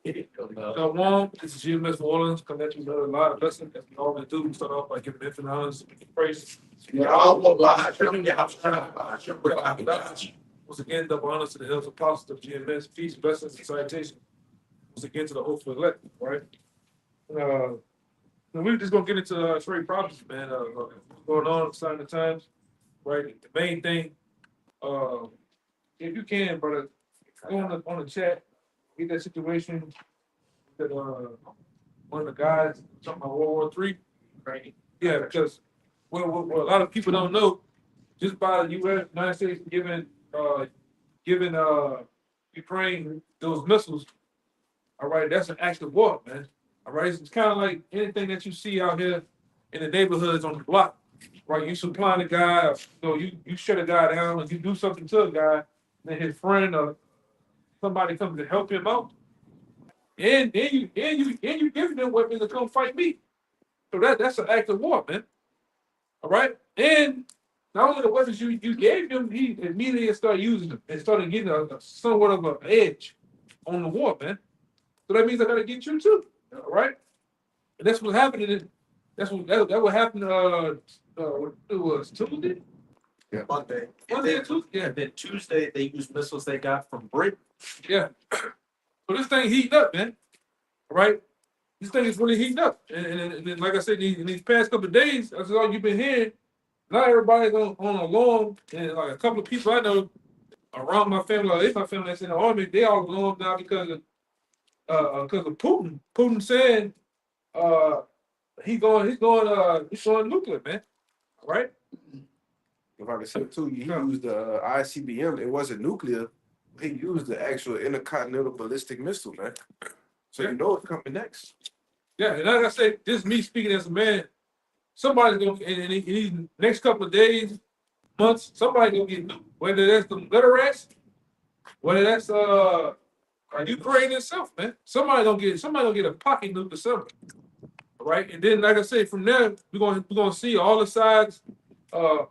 Shalom, this is GMS New Orleans, coming at you with a lot of blessings as we always do. We start off by giving infinite honors and praise. Once again, double honors to the hills apostles of GMS, peace, blessings, and salutation. Once again to the hopeful elect, right? And we're just gonna get into trade problems, man. What's going on, sign the times, right? The main thing, if you can, brother, go on the chat, get that situation that one of the guys talking about World War III, right? Yeah, because what a lot of people don't know, just by the United States giving Ukraine those missiles, all right, that's an act of war, man. All right, it's kind of like anything that you see out here in the neighborhoods on the block, right? You supplying a guy, you shut a guy down, and you do something to a guy, then his friend or somebody comes to help him out, and you giving them weapons to come fight me. So that's an act of war, man. All right, and not only the weapons you gave him, he immediately started using them and started getting a somewhat of an edge on the war, man. So that means I gotta get you too. All right, and that's what happened. That what happened. It was Tuesday. Yeah. Monday. Monday or Tuesday. Yeah. And then Tuesday they used missiles they got from Britain. Yeah. So this thing heating up, man. All right. This thing is really heating up, and like I said, in these past couple of days, that's all you've been hearing. Not everybody's on alarm, and like a couple of people I know around my family, or in my family that's in the army, they all alarmed now because of Putin. Putin said he's going nuclear, man. All right. If I can say too, he used the ICBM. It wasn't nuclear. He used the actual intercontinental ballistic missile, man. So you know it's coming next. Yeah, and like I said, this is me speaking as a man. Somebody's gonna in these next couple of days, months, somebody's gonna get nuked. Whether that's the gutter rats, whether that's Ukraine itself, man. Somebody gonna get a pocket nuke or something. All right, and then like I said, from there we're gonna see all the sides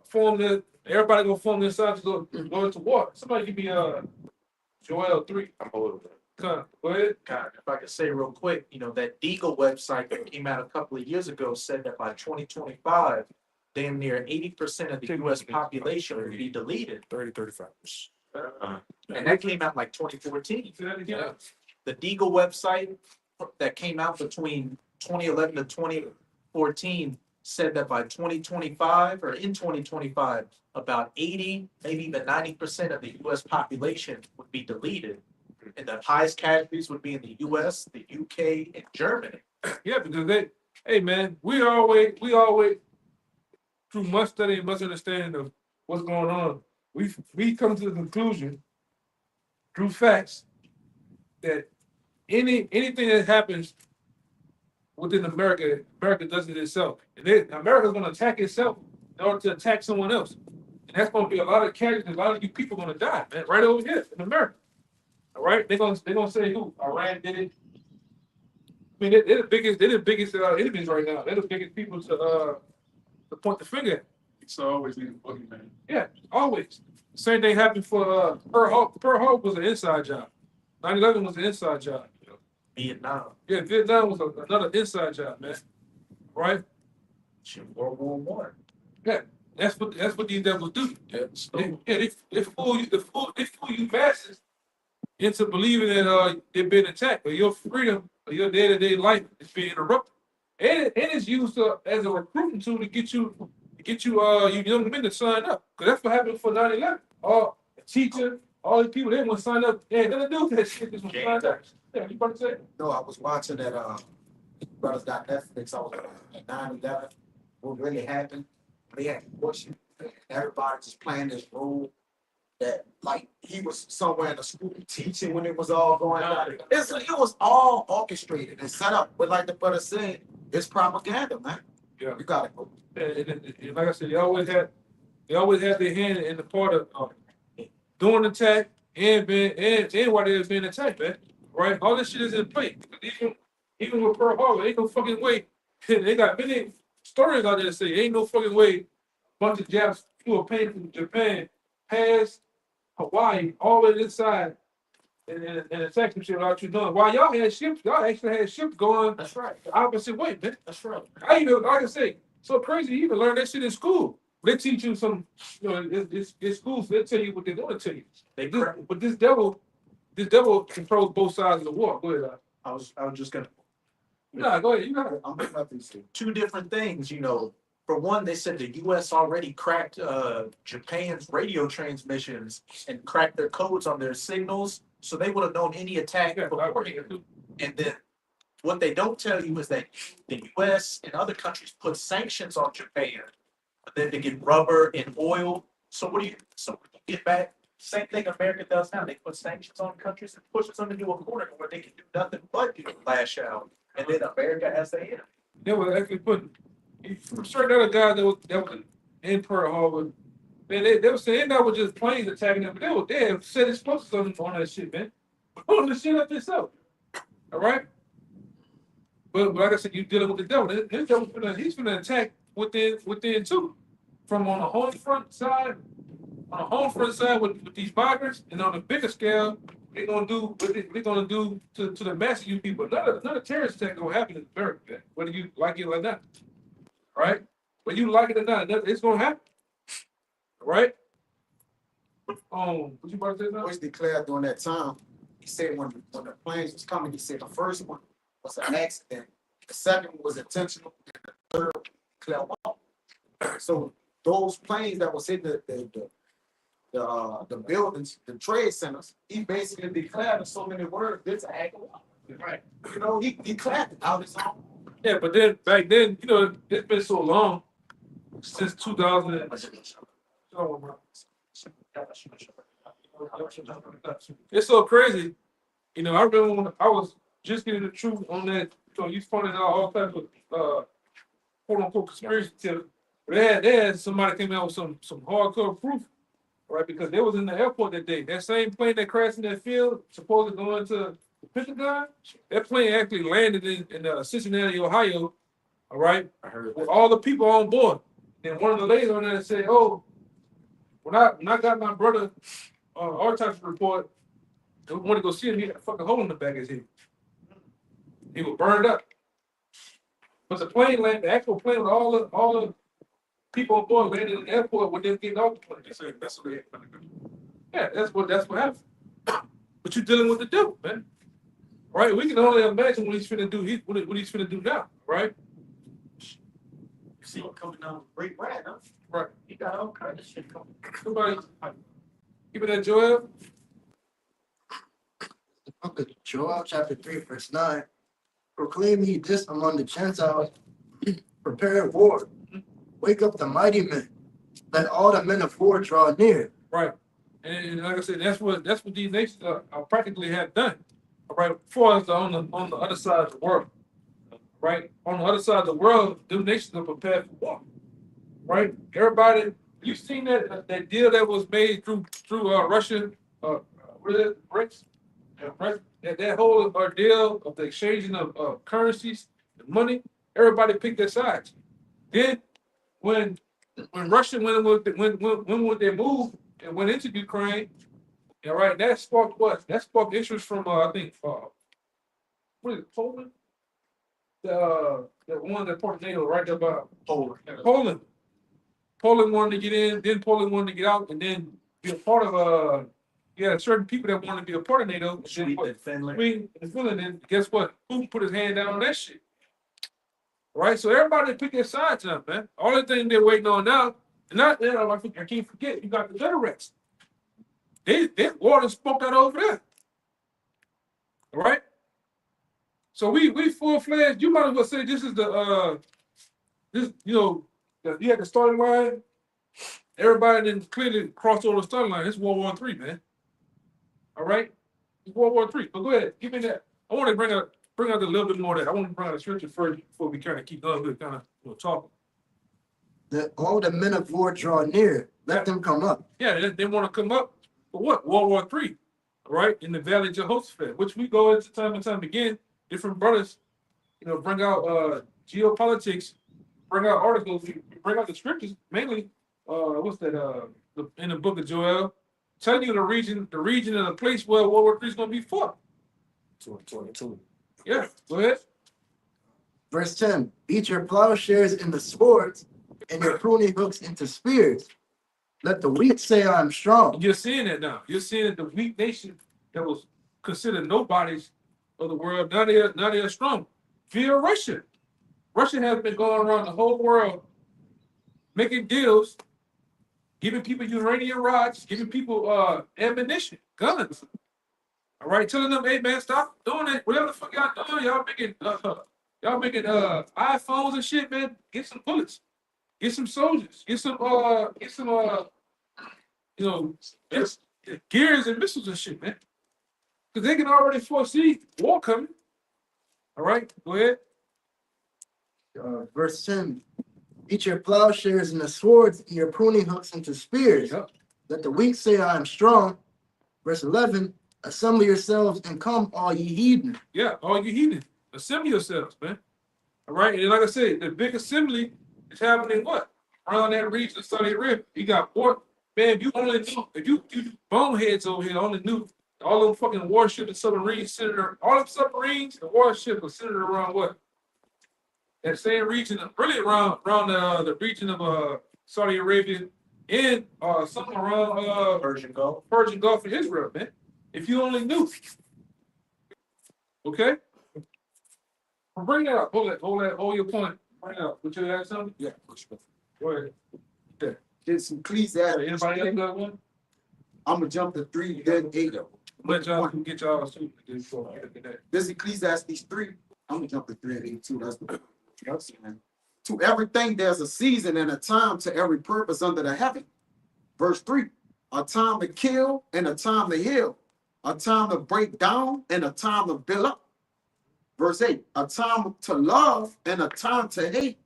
form their everybody gonna form their sides to go into war. Somebody give me Joel 3. I'm holding that. Go ahead. God, if I could say real quick, that Deagle website that came out a couple of years ago said that by 2025, damn near 80% of the U.S. population would be deleted. 35%. And that came out like 2014. Yeah. The Deagle website that came out between 2011 to 2014 said that by 2025 or in 2025, about 80, maybe even 90% of the U.S. population would be deleted. And the highest casualties would be in the U.S., the U.K., and Germany. Yeah, because hey man, we always through much study and much understanding of what's going on, we come to the conclusion through facts that anything that happens within America does it itself. And America's gonna attack itself in order to attack someone else. And that's gonna be a lot of casualties, a lot of you people gonna die, man, right over here in America. All right, they're gonna say who? Iran did it. I mean, they're the biggest enemies right now. They're the biggest people to point the finger at. It's always been a boogeyman. Yeah, always. Same thing happened for Pearl Harbor. Pearl Harbor was an inside job. 9/11 was an inside job. Vietnam, Yeah, Vietnam was another inside job, man. Right? World War Yeah, that's what these devils do. I. They fool you masses into believing that they're being attacked, or your freedom, or your day-to-day life is being interrupted. And it's used as a recruiting tool to get you you young men to sign up. Because that's what happened for 9/11. All the teacher, all the people, they want to sign up. They ain't nothing to do with that shit. They want to sign up. Yeah, you about to say? No, I was watching that Brothers got Netflix. I was at 9/11. What really happened? They had abortion. Everybody just playing this role that like he was somewhere in the school teaching when it was all going on. It was all orchestrated and set up. But like the brother said, it's propaganda, man. Yeah. You gotta go. And like I said, they always had their hand in the part of doing the attack and while they was being attacked, man. Right? All this shit is in play. Even with Pearl Harbor, ain't no fucking way. They got many stories out there that say ain't no fucking way a bunch of Japs flew a plane from Japan past Hawaii all the way inside and attack some shit without you knowing. While y'all had ships, y'all actually had ships going That's right. the opposite way, man. That's right. I even, like I say, so crazy. You even learn that shit in school. They teach you some, it's schools. They tell you what they want to tell you. They This, crack. but this devil controls both sides of the war. Go ahead. I was just gonna Nah, go ahead. You got it. I'm looking up these two. two different things, you know. For one, they said the US already cracked Japan's radio transmissions and cracked their codes on their signals, so they would have known any attack Yeah, beforehand. And then what they don't tell you is that the US and other countries put sanctions on Japan for them to get rubber and oil. So when you get back, same thing America does now. They put sanctions on countries and pushes them into a corner where they can do nothing but lash out. And then America has the enemy. They were actually putting certain other guys that was in Pearl Harbor. Man, they were saying that was just planes attacking them, but they had set explosives on that shit, man. Blowing the shit up itself. All right. But like I said, you dealing with the devil. This devil he's gonna attack within too. From on the home front side, with these migrants, and on the bigger scale, they're gonna do what they're gonna do to the mass of you people. None of terrorist attack gonna happen in America, man, whether you like it or not. Right? Whether you like it or not, it's gonna happen. Right? What you about to say now? Bush declared during that time, he said when the planes was coming, he said the first one was an accident, the second one was intentional, and the third declared war. So those planes that was hitting the buildings, the trade centers, he basically declared in so many words, this an act of war. Right. You know, he declared it out his own. Yeah, but then back then, it's been so long since 2000. It's so crazy. I remember when I was just getting the truth on that. You finding out all types of quote unquote conspiracy theories. They had somebody came out with some hardcore proof, right? Because they was in the airport that day. That same plane that crashed in that field, supposed to go into the Pentagon, that plane actually landed in Cincinnati, Ohio. All right, I heard with that. all the people on board. And one of the ladies on there said, "Oh, when I got my brother autopsy report, I want to go see him. He had a fucking hole in the back of his head. He was burned up. But the plane landed, the actual plane with all the people on board landed in the airport when they were getting off the plane. That's what Yeah, that's what happened. But you're dealing with the devil, man. Right? We can only imagine what he's finna do. What he's finna do now, right? See him coming down with Great Rat, huh? Right. He got all kinds of shit coming. Somebody give me that Joel. The book of Joel, chapter 3, verse 9. Proclaim ye this among the Gentiles, prepare war, wake up the mighty men, let all the men of war draw near. Right. And like I said, that's what these nations are practically have done. All right, for us on the other side of the world. Right? On the other side of the world, the nations are prepared for war. Right? Everybody, you seen that deal that was made through Russia, what is it, BRICS? Right? That whole ordeal of the exchanging of currencies, the money, everybody picked their sides. Then when Russia went with their move and went into Ukraine, all right, that sparked what? That sparked interest from I think what is it, Poland? The one that part of NATO right there about Poland. Poland wanted to get in, then Poland wanted to get out, and then be a part of certain people that wanted to be a part of NATO. Sweden and Finland. Sweden and Finland, and guess what? Putin put his hand down on that shit. Right? So everybody pick their sides up, man. All the thing they're waiting on now, and I can't forget, you got the Confederates. They water spoke out over there. All right? So we full-fledged, you might as well say this is you had the starting line, everybody then clearly crossed over the starting line. It's World War III, man. All right? It's World War III. But go ahead, give me that. I want to bring out a little bit more of that. I want to bring out a scripture first before we kind of keep going with kind of talking. Let all the men of war draw near, let them come up. Yeah, they want to come up for what? World War III, right? In the Valley of Jehoshaphat, which we go into time and time again. Different brothers, bring out geopolitics, bring out articles, bring out the scriptures, mainly, what's that? In the book of Joel, telling you the region and the place where World War III is gonna be fought. 2022. Yeah, go ahead. Verse 10, beat your plowshares into swords and your pruning hooks into spears. Let the weak say I'm strong. You're seeing that now. You're seeing that the weak nation that was considered nobodies of the world, now they're strong. Via Russia. Russia has been going around the whole world making deals, giving people uranium rods, giving people ammunition, guns. All right, telling them, hey man, stop doing that. Whatever the fuck y'all doing, y'all making iPhones and shit, man. Get some bullets, get some soldiers, get some just gears and missiles and shit, man. Because they can already foresee war coming. All right, go ahead. Verse 10, beat your plowshares into swords and your pruning hooks into spears. Yep. Let the weak say I am strong. Verse 11, assemble yourselves and come, all ye heathen. Yeah, all you heathen, assemble yourselves, man. All right, and like I said, the big assembly is happening what? Around that region of Saudi Arabia. You got war, man. If you only knew, if you boneheads over here only knew all them fucking warships and submarines centered, all them submarines and warships are centered around what? That same region, really around the region of Saudi Arabia and something around Persian Gulf. Persian Gulf and Israel, man. If you only knew. Okay? Bring that up. Hold your point. Bring it up. Would you add something? Yeah. Go ahead. There's some Ecclesiastes. Anybody else got one? I'm gonna jump to 3, then 8. Let y'all can get y'all too. This Ecclesiastes 3. I'm gonna jump to 3 and 8 too. That's man. To everything there's a season and a time to every purpose under the heaven. Verse 3. A time to kill and a time to heal. A time to break down and a time to build up. Verse 8. A time to love and a time to hate.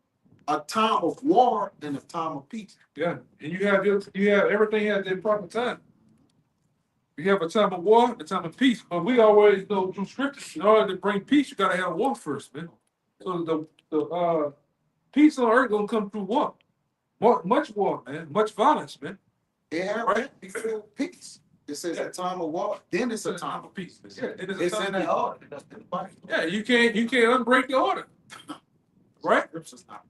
A time of war and a time of peace. Yeah, and you have everything has their proper time. You have a time of war, a time of peace. But we always know through scriptures, in order to bring peace, you gotta have war first, man. So the peace on earth gonna come through war. Much war, man, much violence, man. It had Right. before peace. It says a time of war, then it's a time of peace. Yeah, it is a It's time in of the peace. order. That's in the Bible. Yeah, you can't unbreak the order. Right? Scripture's not.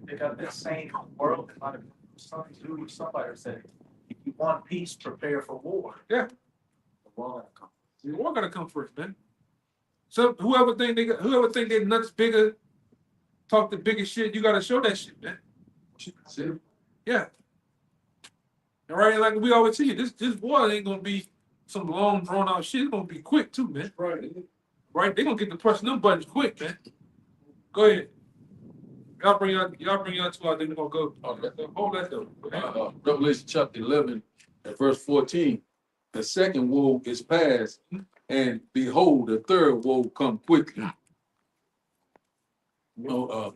They got that same world that might have somebody said, if you want peace, prepare for war. Yeah. The war gotta come. The war gotta come first, man. So whoever think they're nuts bigger, talk the biggest shit, you gotta show that shit, man. Yeah. All right, like we always tell you, this war ain't gonna be some long drawn out shit. It's gonna be quick too, man. Right? They're gonna get to pressing them buttons quick, man. Go ahead. Y'all bring y'all two out, then we're gonna go. Hold that though. Revelation chapter 11 and verse 14. The second woe is past, and behold, the third woe come quickly. Yeah.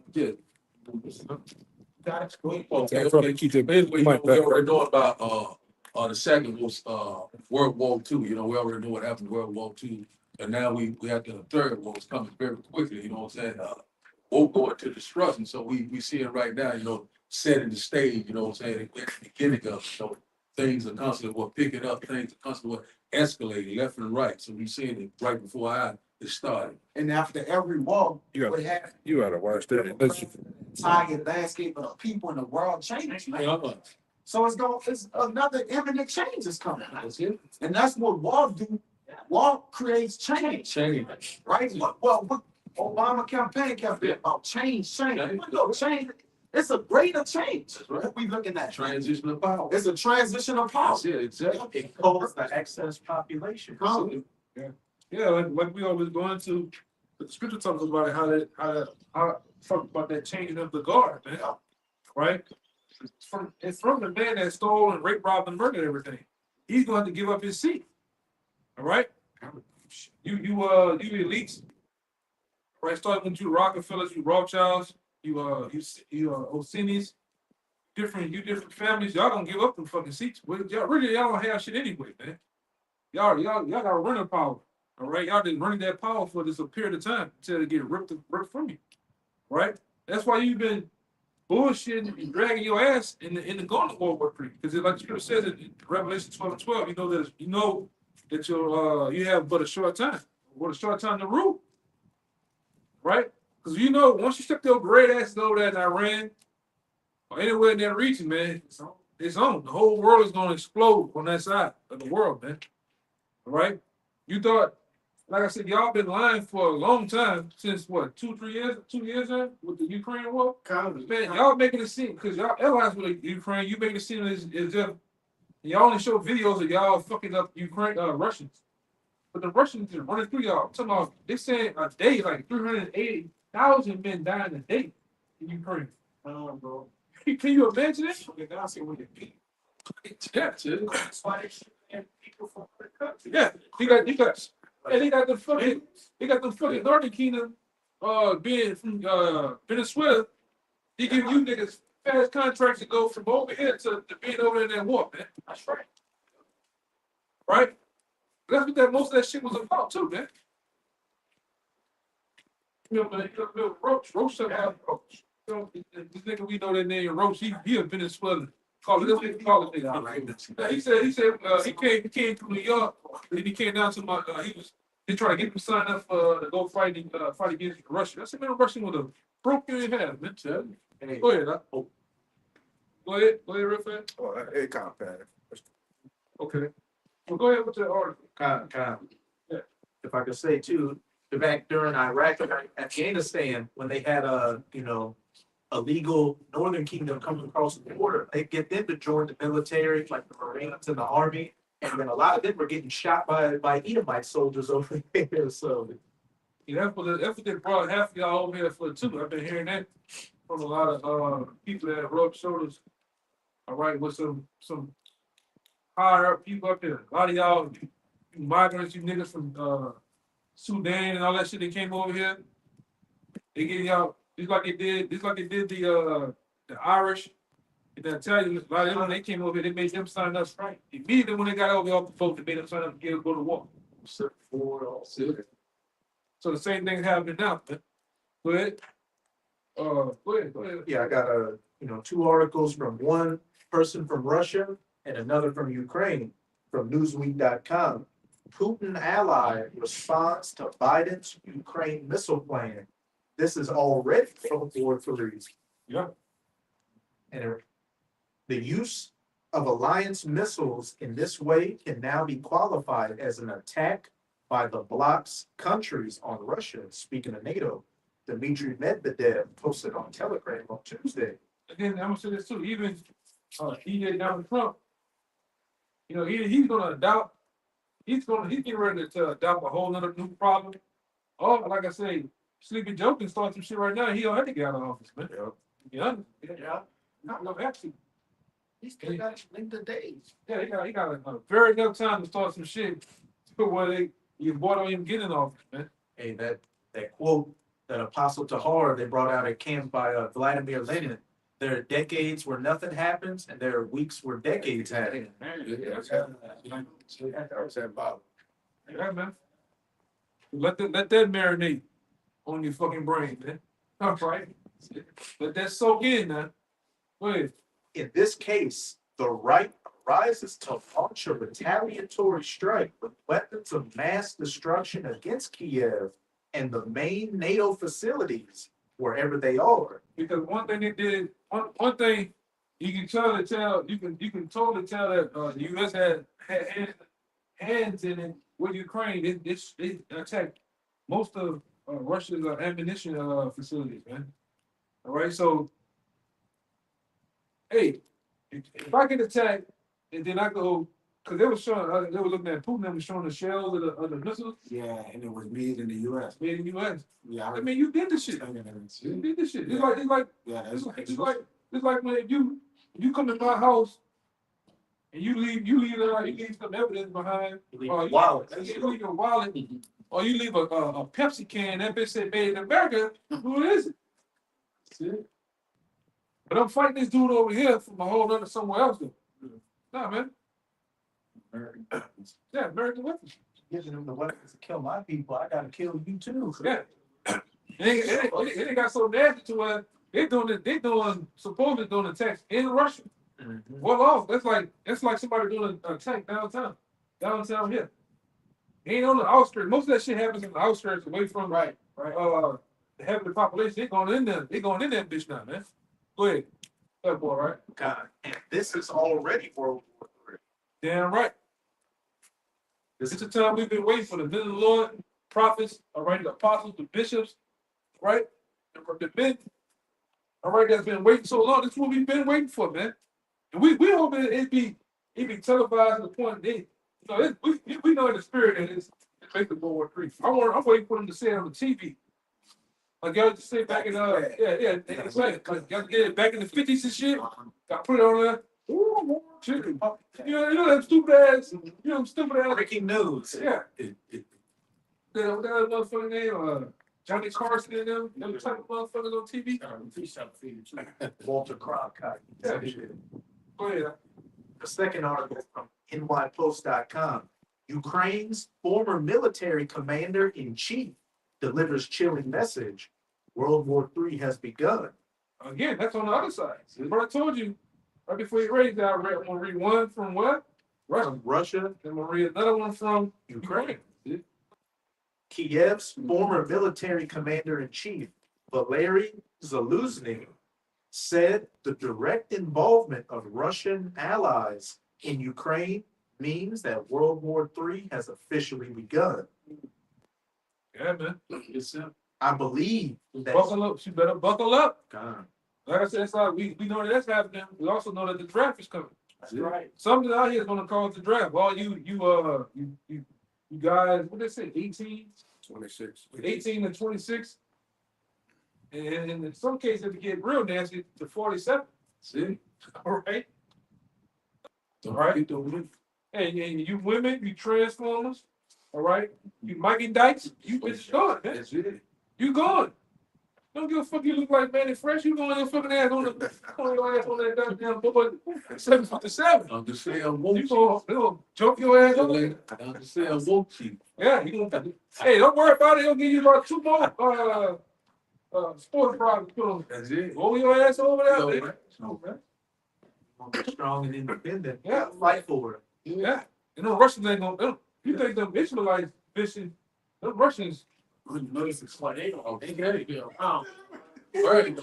Got it. Go ahead. Okay. Anyway, we already know about the second was World War II. You know, we already know what happened in World War II, and now we have the third war is coming very quickly. You know what I'm saying? We're going to destruction. So we see it right now. You know, setting the stage. You know what I'm saying? At the beginning of things are constantly picking up. Things are constantly escalating left and right. So we seeing it right before our eyes. It started. And after every war, You what happened? You gotta watch that. Entire landscape of the people in the world changed. Man. So it's another imminent change is coming. That's it. And that's what war do. War creates change. Change. Right? What Obama campaign kept being about change. What no change? It's a greater change. That's right. What we looking at? Transition of power. It's a transition of power. That's it, exactly. It covers the excess population. Power. Yeah, like we always go into the scripture talks about it, how talk about that changing of the guard, man. Right? It's from the man that stole and raped, robbed, and murdered everything. He's going to have to give up his seat. All right? You elites, right? Starting with you Rockefellers, you Rothschilds, you Orsini's, different families, y'all don't give up them fucking seats. Well, y'all don't have shit anyway, man. Y'all got running power. All right, y'all been running that power for this a period of time until it get ripped from you, right? That's why you've been bullshitting and dragging your ass in the going to World War III. Because like Scripture says in Revelation 12:12, you know that you have but a short time, to rule, right? Because you know once you stick your great asses over there in Iran or anywhere in that region, man, it's on. The whole world is gonna explode on that side of the world, man. All right? You thought, like I said, y'all been lying for a long time, since what, 2 years now, with the Ukraine war? Man, y'all making it seem, because y'all allies with the Ukraine, you making it seem as if y'all only show videos of y'all fucking up Ukraine, Russians. But the Russians are running through y'all. I'm talking about, they saying a day, like 380,000 men dying a day in Ukraine. Bro. Can you imagine it? Yeah, That's why they shoot people from other countries. yeah. They got the fucking Northern Kingdom, being from Venezuela. They give you niggas fast contracts to go from over here to being over in that war, man. That's right. Right? That's what most of that shit was about too, man. Roach took out Roach. This nigga we know that name Roach. He a Venezuelan. Call it nigga. He said he came to New York and he came down to my they tried to get him to sign up to go fight against Russia. I said, man, Russia would have broke you in half, man. Hey, Go ahead, huh? Go ahead, real fast. Oh, it kind of bad. Okay. Well, go ahead with the article. Yeah. If I could say too, back during Iraq and Afghanistan, when they had illegal Northern Kingdom coming across the border, they get them to join the military, like the Marines and the Army, and then a lot of them were getting shot by Edomite soldiers over there. So Yeah, that's what they brought half of y'all over here for too. I've been hearing that from a lot of people that rub shoulders. All right, with some higher up people up there. A lot of y'all, you migrants, you niggas from Sudan and all that shit that came over here. They get y'all just like they did the Irish and the Italians. A lot of them when they came over here, they made them sign up right. Immediately when they got over here off the boat, they made them sign up to go to war. So the same thing happening now. Man. Go ahead. Go ahead. yeah, I got two articles from one person from Russia and another from Ukraine from Newsweek.com. Putin ally responds to Biden's Ukraine missile plan. This is already from War 3. Yeah. And the use of alliance missiles in this way can now be qualified as an attack by the bloc's countries on Russia. Speaking of NATO, Dmitry Medvedev posted on Telegram on Tuesday. Again, I'm gonna say this too. Even DJ Donald Trump, he's gonna adopt. He's getting ready to adopt a whole other new problem. Oh, like I say, Sleepy Joe can start some shit right now. He don't have to get out of office, man. Yeah. No, actually, He's still got the days. yeah, he got a very enough time to start some shit to where you boy don't even get in office, man. Hey, that quote, that Apostle Tahar they brought out at camp by Vladimir Lenin. There are decades where nothing happens, and there are weeks where decades happen. Yeah, man. Let that marinate on your fucking brain, man. All right. Let that soak in, man. Go ahead. In this case, the right rises to launch a retaliatory strike with weapons of mass destruction against Kiev and the main NATO facilities wherever they are. Because one thing they did, one thing you can totally tell that the U.S. had hands in it with Ukraine. They attacked most of Russia's ammunition facilities, man. All right, so hey, if I get attacked and then I go, because they were looking at Putin and was showing the shells of the missiles Yeah, and it was made in the US. made in the U.S. Yeah, I mean, you did this shit. You did this shit. It's like it's like when you come to my house and you leave some evidence behind. You leave or your wallet. You leave your wallet, or you leave a Pepsi can. That bitch said made in America. Who is it? See? But I'm fighting this dude over here from a whole other somewhere else. Though. Nah, man. Yeah, American weapons. Giving them the weapons to kill my people, I gotta kill you too. Yeah. It ain't got so nasty to where supposedly doing a tax in Russia. Well off. That's like somebody doing a attack downtown here. Ain't on the outskirts. Most of that shit happens in the outskirts, away from Right. the heavy population. They going in there. They going in that bitch now, man. Go ahead. That boy, right? God, and this is already World War III. Damn right. This is the time we've been waiting for the men of the Lord, prophets, all right, the apostles, the bishops, right? The men, all right, that's been waiting so long. This is what we've been waiting for, man. And we hope it be televised to the point that we know in the spirit that it's basically World War III. I'm waiting for them to say it on the TV. Like y'all just say back in it's like y'all did it back in the 50s and shit. Got put it on there. Ooh, shit. You know them stupid ass. Breaking news. Yeah. That motherfucking name, Johnny Carson and them type of motherfuckers on TV. Walter Cronkite. Yeah. Go ahead. The second article from nypost.com. Ukraine's former military commander-in-chief delivers chilling message. World War III has begun. Again, that's on the other side. But I told you right before you raised that, I'm gonna read one from what? Russia. From Russia, Then I'm gonna read another one from Ukraine. Ukraine. Kiev's former military commander-in-chief, Valery Zaluzny, said the direct involvement of Russian allies in Ukraine means that World War III has officially begun. Yeah, man. I believe that. Buckle up. You better buckle up. God, Like I said, it's like we know that that's happening. We also know that the draft is coming. that's right. Something out here is gonna cause the draft. All you guys, what they say, 18? 26. 18 to 26. And in some cases, if you get real nasty, to 47. See? All right. Don't Right. forget the women. Hey, and you women, you transformers, all right? You Mikey Dykes, you bitches going, man. That's it. You going. Don't give a fuck, you look like Manny Fresh. You going your fucking ass on your ass on that goddamn boy 757. I'm just saying, I'm woke. You gonna jump your ass on it. I'm just saying, I'm woke chief. Yeah, you gonna. Hey, don't worry about it. He'll give you about 2 more sports bras to put on. That's it. Roll your ass over there. Yo, man. man. No, man. Strong and independent. Yeah. Fight for it. Yeah. You know, Russians ain't gonna. You think them Israelites fishing? Them Russians. They got it. Oh, Right.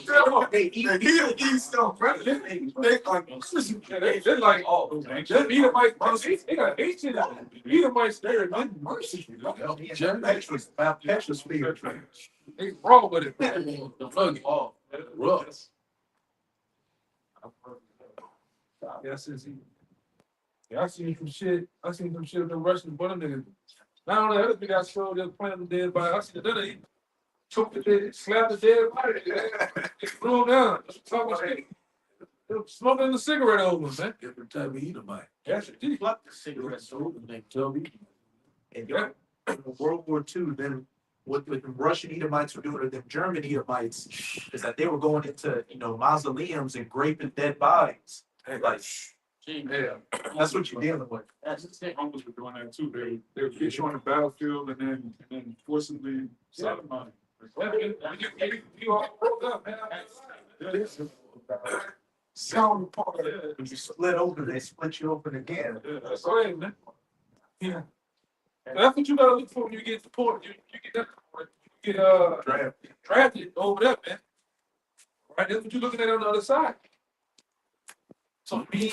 They eat stuff, brother. they're like, oh, them Edomites, they got ancient Edomites there, man. Mercy. Petra's spirit. They wrong with it. The plug off. Rough. Yeah, I seen some shit. I seen some shit of the Russians, but them niggas. Not only that, other thing I showed them playing the dead body. I seen another. He took the dead, slapped the dead body. He threw him down. Talking shit. They were smoking the cigarette over, man. Every time we eat a bite. That's it. He Pluck the cigarettes over. They tell me. And in World War II, then what the Russian Edomites were doing to them German Edomites is that they were going into, mausoleums and raping dead bodies. Like, Yeah. that's what you're dealing with. Romans were doing that too. They would get you on the battlefield and then forcibly sodomite. You all broke up, man. Sound part of it. When you split open, they split you open again. That's right, man. Yeah. That's what you gotta look for when you get the point. You get that point. You get drafted over there, man. Right? That's what you're looking at on the other side. So mean,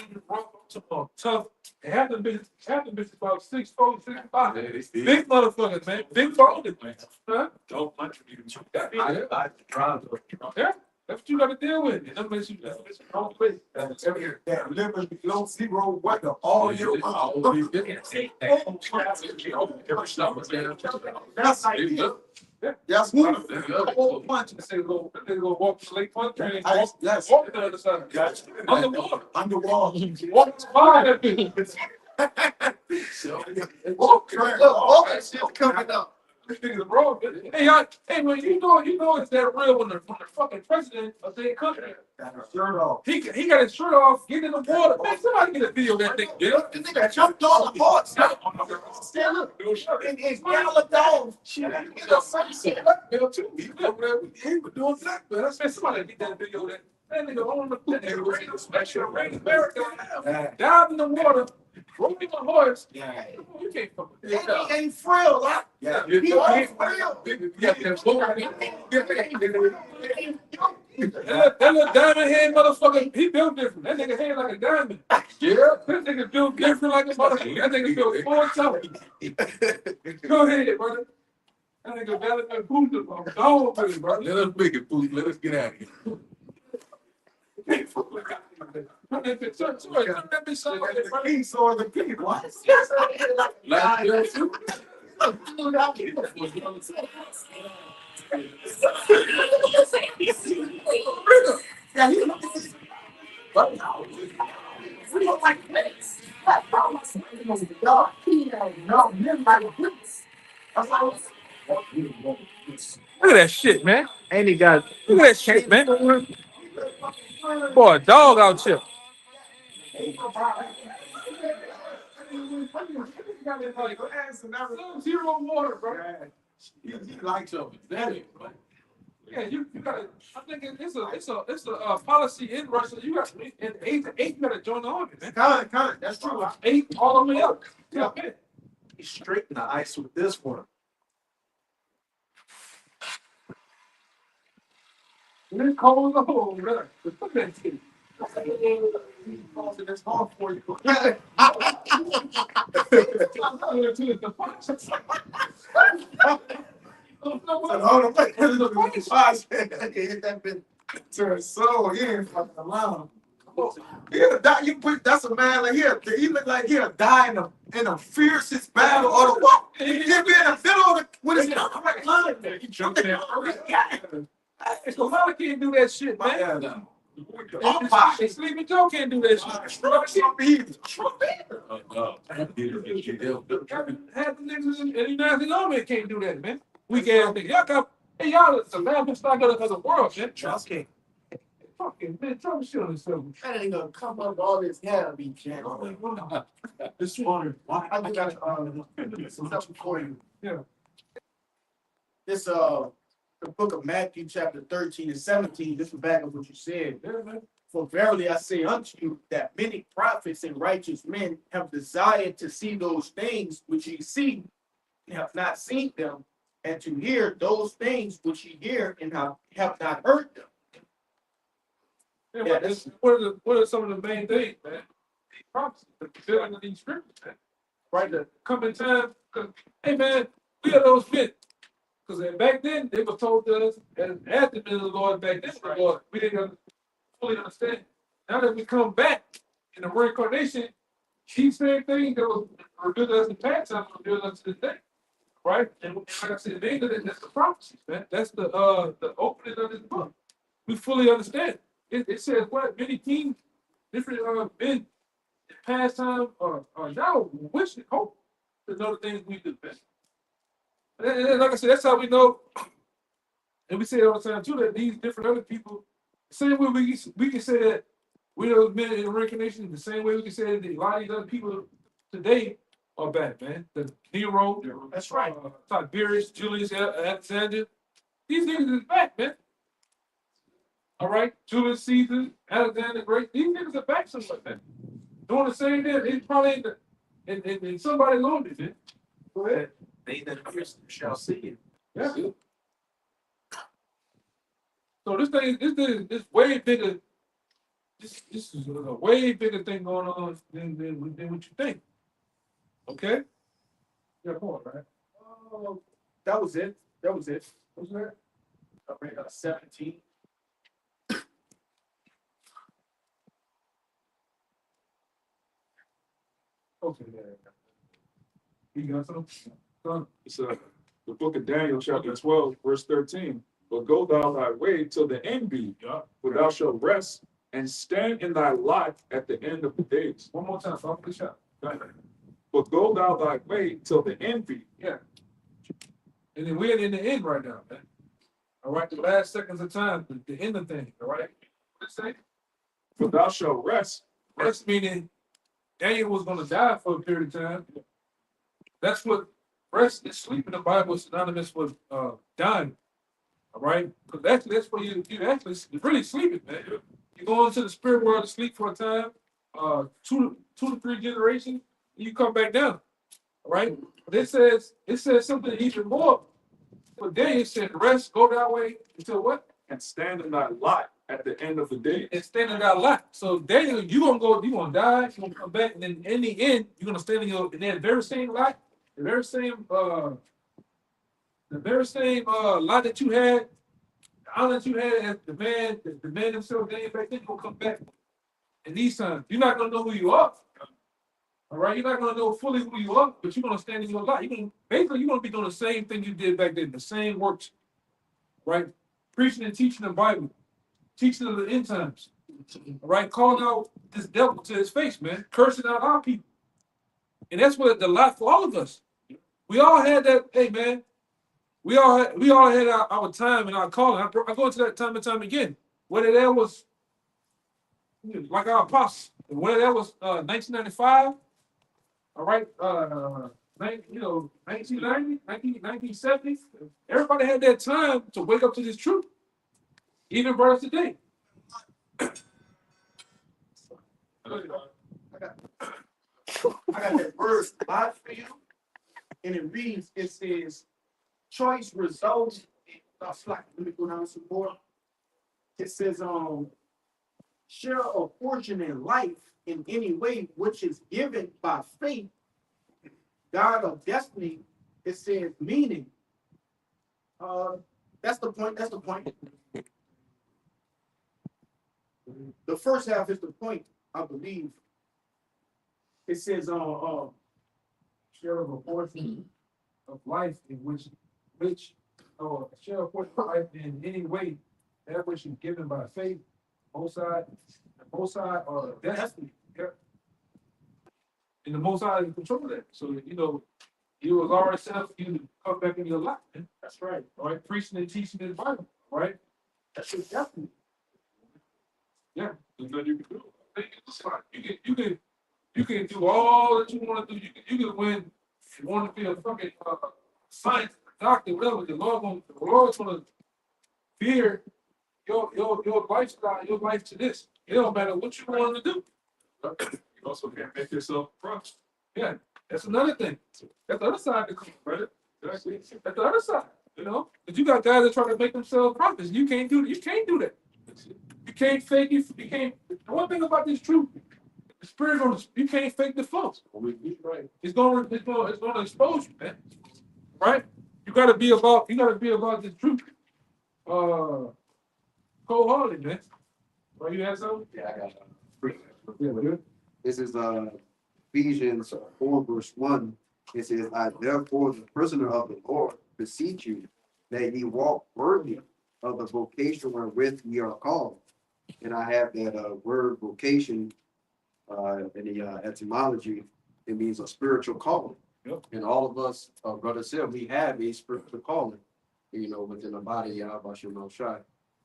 tough. Half the bitch about 6'4", 6'5". Big motherfuckers, man. Big balded, man. Huh? Don't contribute to I drive. Yeah. That's what you gotta deal with. And that makes you wrong place. That livers below zero weather all year round. That's Yes, Whole punch and say go walk the lake punch and yes. walk the other side. Gotcha. Underwater. Underwater. Walk by that bitch. Walk, still coming up. These niggas wrong. Hey, when you know it's that real when the fucking president of their country, Got his shirt off. he got his shirt off, getting in the water. Man, somebody get a video of that thing. Yeah. This nigga jumped on the board. Stand up. And yell down. Shit. You know, some shit. Bill too. He was doing black, man. I said somebody get that video of that. That nigga on the nigga special rain America down in the water, roping a horse. Yeah. You can't fuck with He ain't frill, huh? Yeah, He ain't frill. that little diamond head motherfucker, he built different. That nigga head like a diamond. Yeah, that nigga built different like a motherfucker. That nigga built 4 times. Go ahead, brother. That nigga better than Buddha, dog with it, brother. Let us make it, fool. Let us get out of here. He saw the people. Like, Yeah, he Look at that shit, man. And he got Look at that shit, man. Boy, a dog out here. Zero water, bro. he likes something. That is, man. Yeah, you gotta. I think it's a policy in Russia. You got in eight, you gotta join the army, man. Con, that's true. 8 all the way up. Yeah, man. He's straight in the ice with this one. It's cold as a hole, brother. Look at that shit. That's hard for you. Hold on, wait. Hit that bit to his soul. He ain't fucking around. He'll die. You put that's a man like here. He look like he'll die in the fiercest battle of the war. He'll be in the middle of the with his line. He jumped in. Kamala can't do that shit, man. Sleepy Joe can't do that shit. Half the niggas in the United Army can't do that, man. Weak ass niggas. Y'all got, hey, y'all, it's a man stock of the world, man. Trust me. Fucking man, trouble shit on himself. That ain't gonna come up all this hair to be jacked. This one. I got something for you. Yeah. This the book of Matthew, chapter 13 and 17. This is back of what you said. Yeah, man. For verily I say unto you that many prophets and righteous men have desired to see those things which ye see, and have not seen them, and to hear those things which ye hear, and have not heard them. Yeah, Yeah, but what are some of the main things, man? These prophecies, the fulfilling of these scriptures, man. Right, the coming time. Cause, hey, man, we are those men. Because back then, they were told to us, and at the middle of the Lord, back then, the Lord, we didn't fully understand. Now that we come back in the reincarnation, these same things that was revealed to us in the past time revealed us to this day. Right? And like I said, that's the prophecies, man. That's the opening of this book. We fully understand. It says what many kings, different men in past time are now wish and hope to know the things we do, man. And like I said, that's how we know, and we say it all the time too, that these different other people, the same way we can say that we those men in the reincarnation, the same way we can say that a lot of these other people today are bad, man. The Nero, That's right. Tiberius, Julius, Alexander, these niggas is back, man. All right, Julius Caesar, Alexander the Great, these niggas are back somewhere, man. Doing the same thing, it's probably in somebody loaned it, man. Go ahead. They that pierce shall see it. Yeah. So this thing is way bigger. This is a way bigger thing going on than what you think. Okay? Yeah, come on, right? That was it. What's that? I read 17. Okay, yeah. You got something? It's the book of Daniel, chapter 12, verse 13. But go thou thy way till the end be, for thou shalt rest and stand in thy lot at the end of the days. One more time, so I'll finish up. Go ahead. But go thou thy way till the end be, Yeah. And then we're in the end right now, man. All right, the last seconds of time, the end of things, all right? What it say? For thou shalt rest. Rest meaning Daniel was gonna die for a period of time. That's what rest and sleep in the Bible is synonymous with dying. All right? Because actually that's where you're really sleeping, man. You go into the spirit world to sleep for a time, two to three generations, and you come back down. All right? But it says something even more. But Daniel it said, rest, go that way until what? And stand in thy lot at the end of the day. And stand in that lot. So Daniel, you're gonna die, you're gonna come back, and then in the end, you're gonna stand in that very same lot, the very same lot that you had, the honor that you had as the man himself, Daniel back then, gonna come back. And these times, you're not gonna know who you are. All right, you're not gonna know fully who you are, but you're gonna stand in your lot. You're gonna be doing the same thing you did back then, the same works, right? Preaching and teaching the Bible, teaching of the end times, all right? Calling out this devil to his face, man, cursing out our people. And that's what the lot for all of us. We all had that, hey man, we all had our time and our calling. I go into that time and time again. Whether that was like our apostles, whether that was 1995, all right, 1990, 1970, everybody had that time to wake up to this truth. Even brothers today. I got that word lot for you. And it reads, it says, choice results. Let me go down some more. It says, share a portion in life in any way which is given by faith, God of destiny. It says meaning. That's the point. That's the point. The first half is the point, I believe. It says, Share of a portion of life in which share a portion of life in any way that which is given by faith, Most High, destiny. Yeah. And the Most High is control that. So you was already set up for you to come back in your life. Man. that's right. All right, preaching and teaching the Bible. All right, That's your destiny. yeah. There's nothing you can do. You can do all that you want to do. You can win. You want to be a fucking science doctor, whatever. The Lord's gonna fear your lifestyle, your life to this. It don't matter what you want to do. You also can't make yourself a prophet. Yeah, that's another thing. That's the other side of the coin, brother. That's the other side, But you got guys that try to make themselves prophets. You can't do that. You can't fake it. You can't. The one thing about this truth, the spirit you can't fake the false. Right. It's gonna expose you, man. Right? You gotta be about this truth. Cold-hearted, man. Well, you have something? Yeah, I got Yeah, This is Ephesians 4 verse 1. It says, I therefore the prisoner of the Lord beseech you that ye walk worthy of the vocation wherewith ye are called. And I have that word vocation in the etymology. It means a spiritual calling. Yep. And all of us, brother said, we have a spiritual calling, within the body, Yahweh Shai.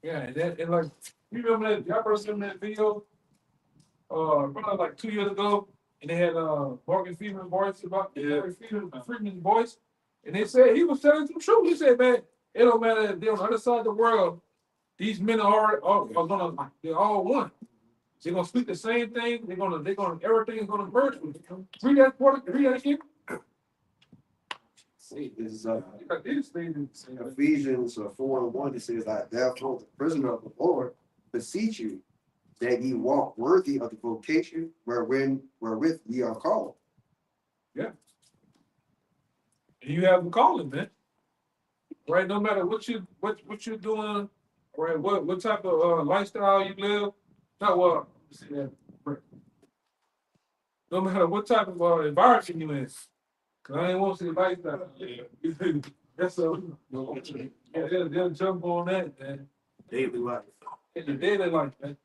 Yeah, and like you remember that y'all first remember that video? Probably like 2 years ago, and they had Morgan Freeman's voice about Morgan Freeman's voice, and they said he was telling some truth. He said, man, it don't matter if they're on the other side of the world, these men are gonna they're all one. They're gonna speak the same thing. They're gonna everything is gonna merge. Read that again. This is You got these things. Ephesians 4:1. It says, I therefore the prisoner of the Lord beseech you that ye walk worthy of the vocation wherewith ye are called. And you have a calling, man. Right? No matter what you're doing, right? What type of lifestyle you live, no matter what type of environment you in. Cause I ain't want to see lifestyle. That's they'll jump on that, man. Daily life. In the daily life, man.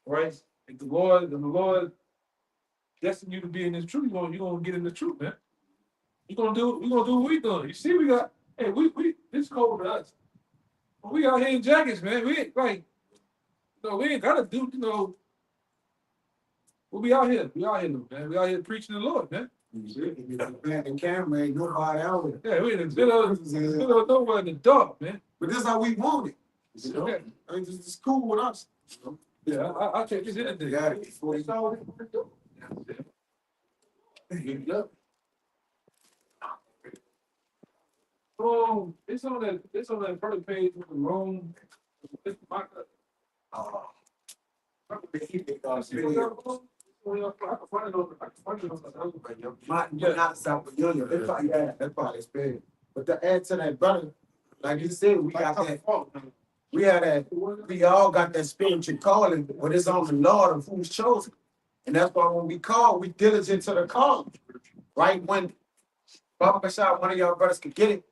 Right? If the Lord destined you to be in this truth, you're gonna get in the truth, man. We're gonna do what we doing. You see, we got Hey, it's cold to us. But we out here in jackets, man. We ain't like, we ain't gotta do, we'll be out here. We out here, man. We out here preaching the Lord, man. Plant the camera, ain't nobody out there. Yeah, we in the middle of nowhere in the dark, man. But this is how we want it. You know? Yeah. I mean, it's cool with us. Yeah, I'll take this anything. Got it. That's all we can do. It's on that first page with the Rome. It's my- I can find it on the other page. Martin, but not South Virginia. That's probably experience. But to add to that, brother, like you said, we got that. We had that. We all got that spiritual calling, but it's on the Lord of who's chosen. And that's why when we call, we diligent to the call. Right? When Baba Bashar, one of y'all brothers could get it.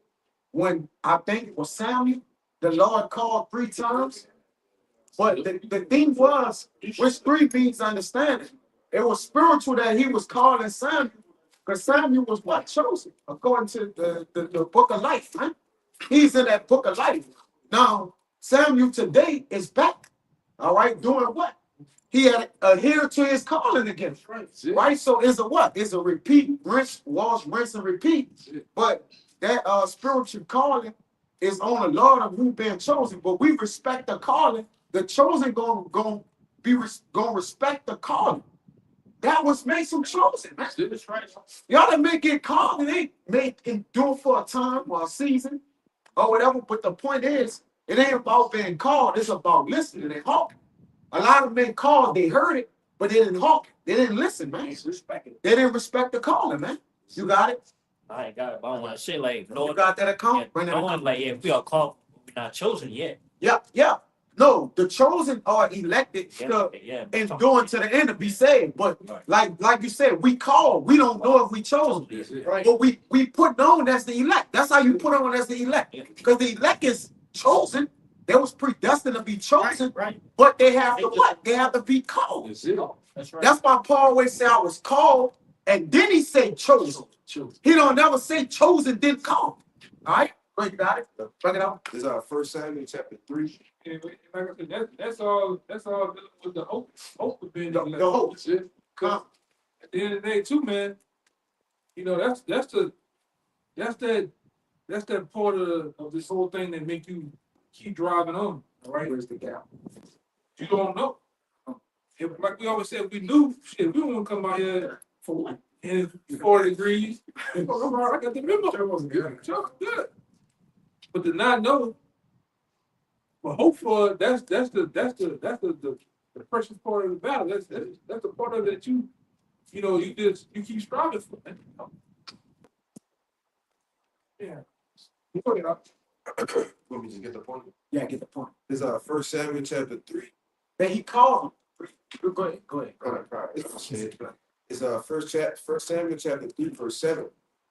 When I think it was Samuel, the Lord called 3 times. But the thing was, which 3 means understanding. It was spiritual that he was calling Samuel, because Samuel was what? Chosen, according to the book of life, right? He's in that book of life. Now, Samuel today is back, all right, doing what? He had adhered to his calling again, right? So it's a what? It's a repeat, rinse, wash, rinse, and repeat. But that spiritual calling is on the Lord of who been chosen. But we respect the calling. The chosen gonna respect the calling. That was makes them chosen, man. Y'all that may get called and they may endure for a time or a season or whatever. But the point is, it ain't about being called, it's about listening and hawking. A lot of men called, they heard it, but they didn't hawk. They didn't listen, man. They didn't respect the calling, man. You got it? I ain't got it, but I want to say like, You Lord, got that account? yeah, Bring that no account. one like, yeah, if we are called, we're not chosen yet. Yeah. No, the chosen are elected to Yeah. endure to the end to be saved. But like you said, we call. We don't know if we chosen. Right. But we put on as the elect. That's how you put on as the elect. Because the elect is chosen. They was predestined to be chosen. Right. But they have to what? They have to be called. That's right. That's why Paul always say I was called, and then he said chosen. He don't never say chosen, then called. All right? Bring it out. Bring it out. This is 1 Samuel chapter 3. And like I said, that's all with the hope of being The hope. Cause at the end of the day, too, man, that's that part of this whole thing that make you keep driving on. All right, Where's the gap? you don't know. If, like we always said, we knew shit. We don't want to come out here For what? in 40 degrees. I got the memo. Sure, good. But to not know, but hope for it, that's the precious part of the battle. That's the part of it that you keep striving for. Man. Yeah. Let me just get the point. Yeah, get the point. This is 1 Samuel chapter 3. Then he called him. Go ahead. It's 1 Samuel chapter 3, verse 7.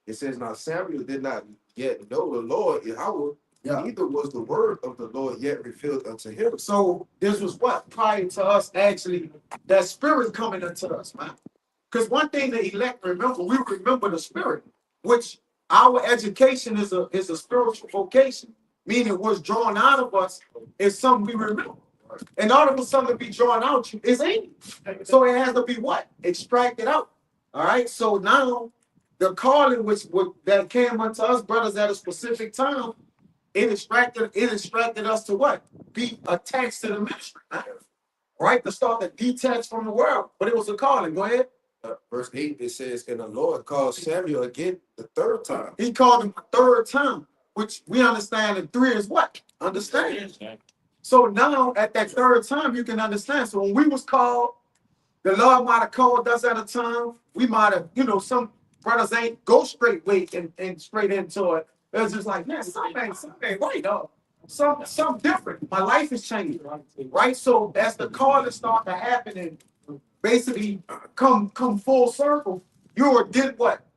It says, now Samuel did not yet know the Lord Yahweh, neither was the word of the Lord yet revealed unto him. So this was what? Prior to us actually, that spirit coming into us, man. Because one thing the elect remember, we remember the spirit, which our education is a spiritual vocation, meaning what's drawn out of us is something we remember. In order for something to be drawn out, it's in you. So it has to be what? Extracted out. All right. So now the calling that came unto us, brothers, at a specific time, it extracted us to what? Be attached to the ministry. Right? To start to detach from the world. But it was a calling. Go ahead. Verse 8, it says, and the Lord called Samuel again the 3rd time. He called him a 3rd time, which we understand in 3 is what? Understand. So now at that 3rd time, you can understand. So when we was called, the Lord might have called us at a time. We might have, some brothers ain't go straight way and straight into it. It's just like, man, something right, dog. Something different. My life is changing, right? So as the calling start to happen and basically come full circle, it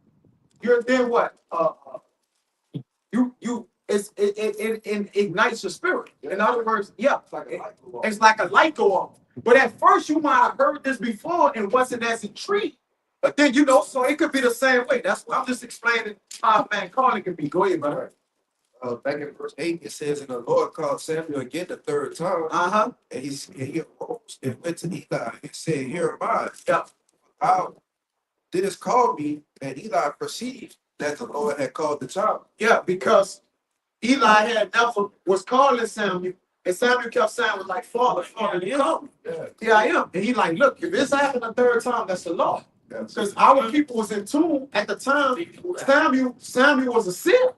ignites your spirit. In other words, it's like a light go on. But at first you might have heard this before and wasn't as intrigued. But then so it could be the same way. That's why I'm just explaining how a man calling can be. Go ahead, brother. back in verse 8, it says, and the Lord called Samuel again the third time, Uh-huh. and he arose and went to Eli and said, Here am I. Yeah. Thou didst call me, and Eli perceived that the Lord had called the child. Yeah, because Eli had never was calling Samuel, and Samuel kept saying, was like, Father, you call me. Yeah, I am. And he like, look, if it's happened the third time, that's the Lord. Because our people was in tune at the time. Samuel was a seer.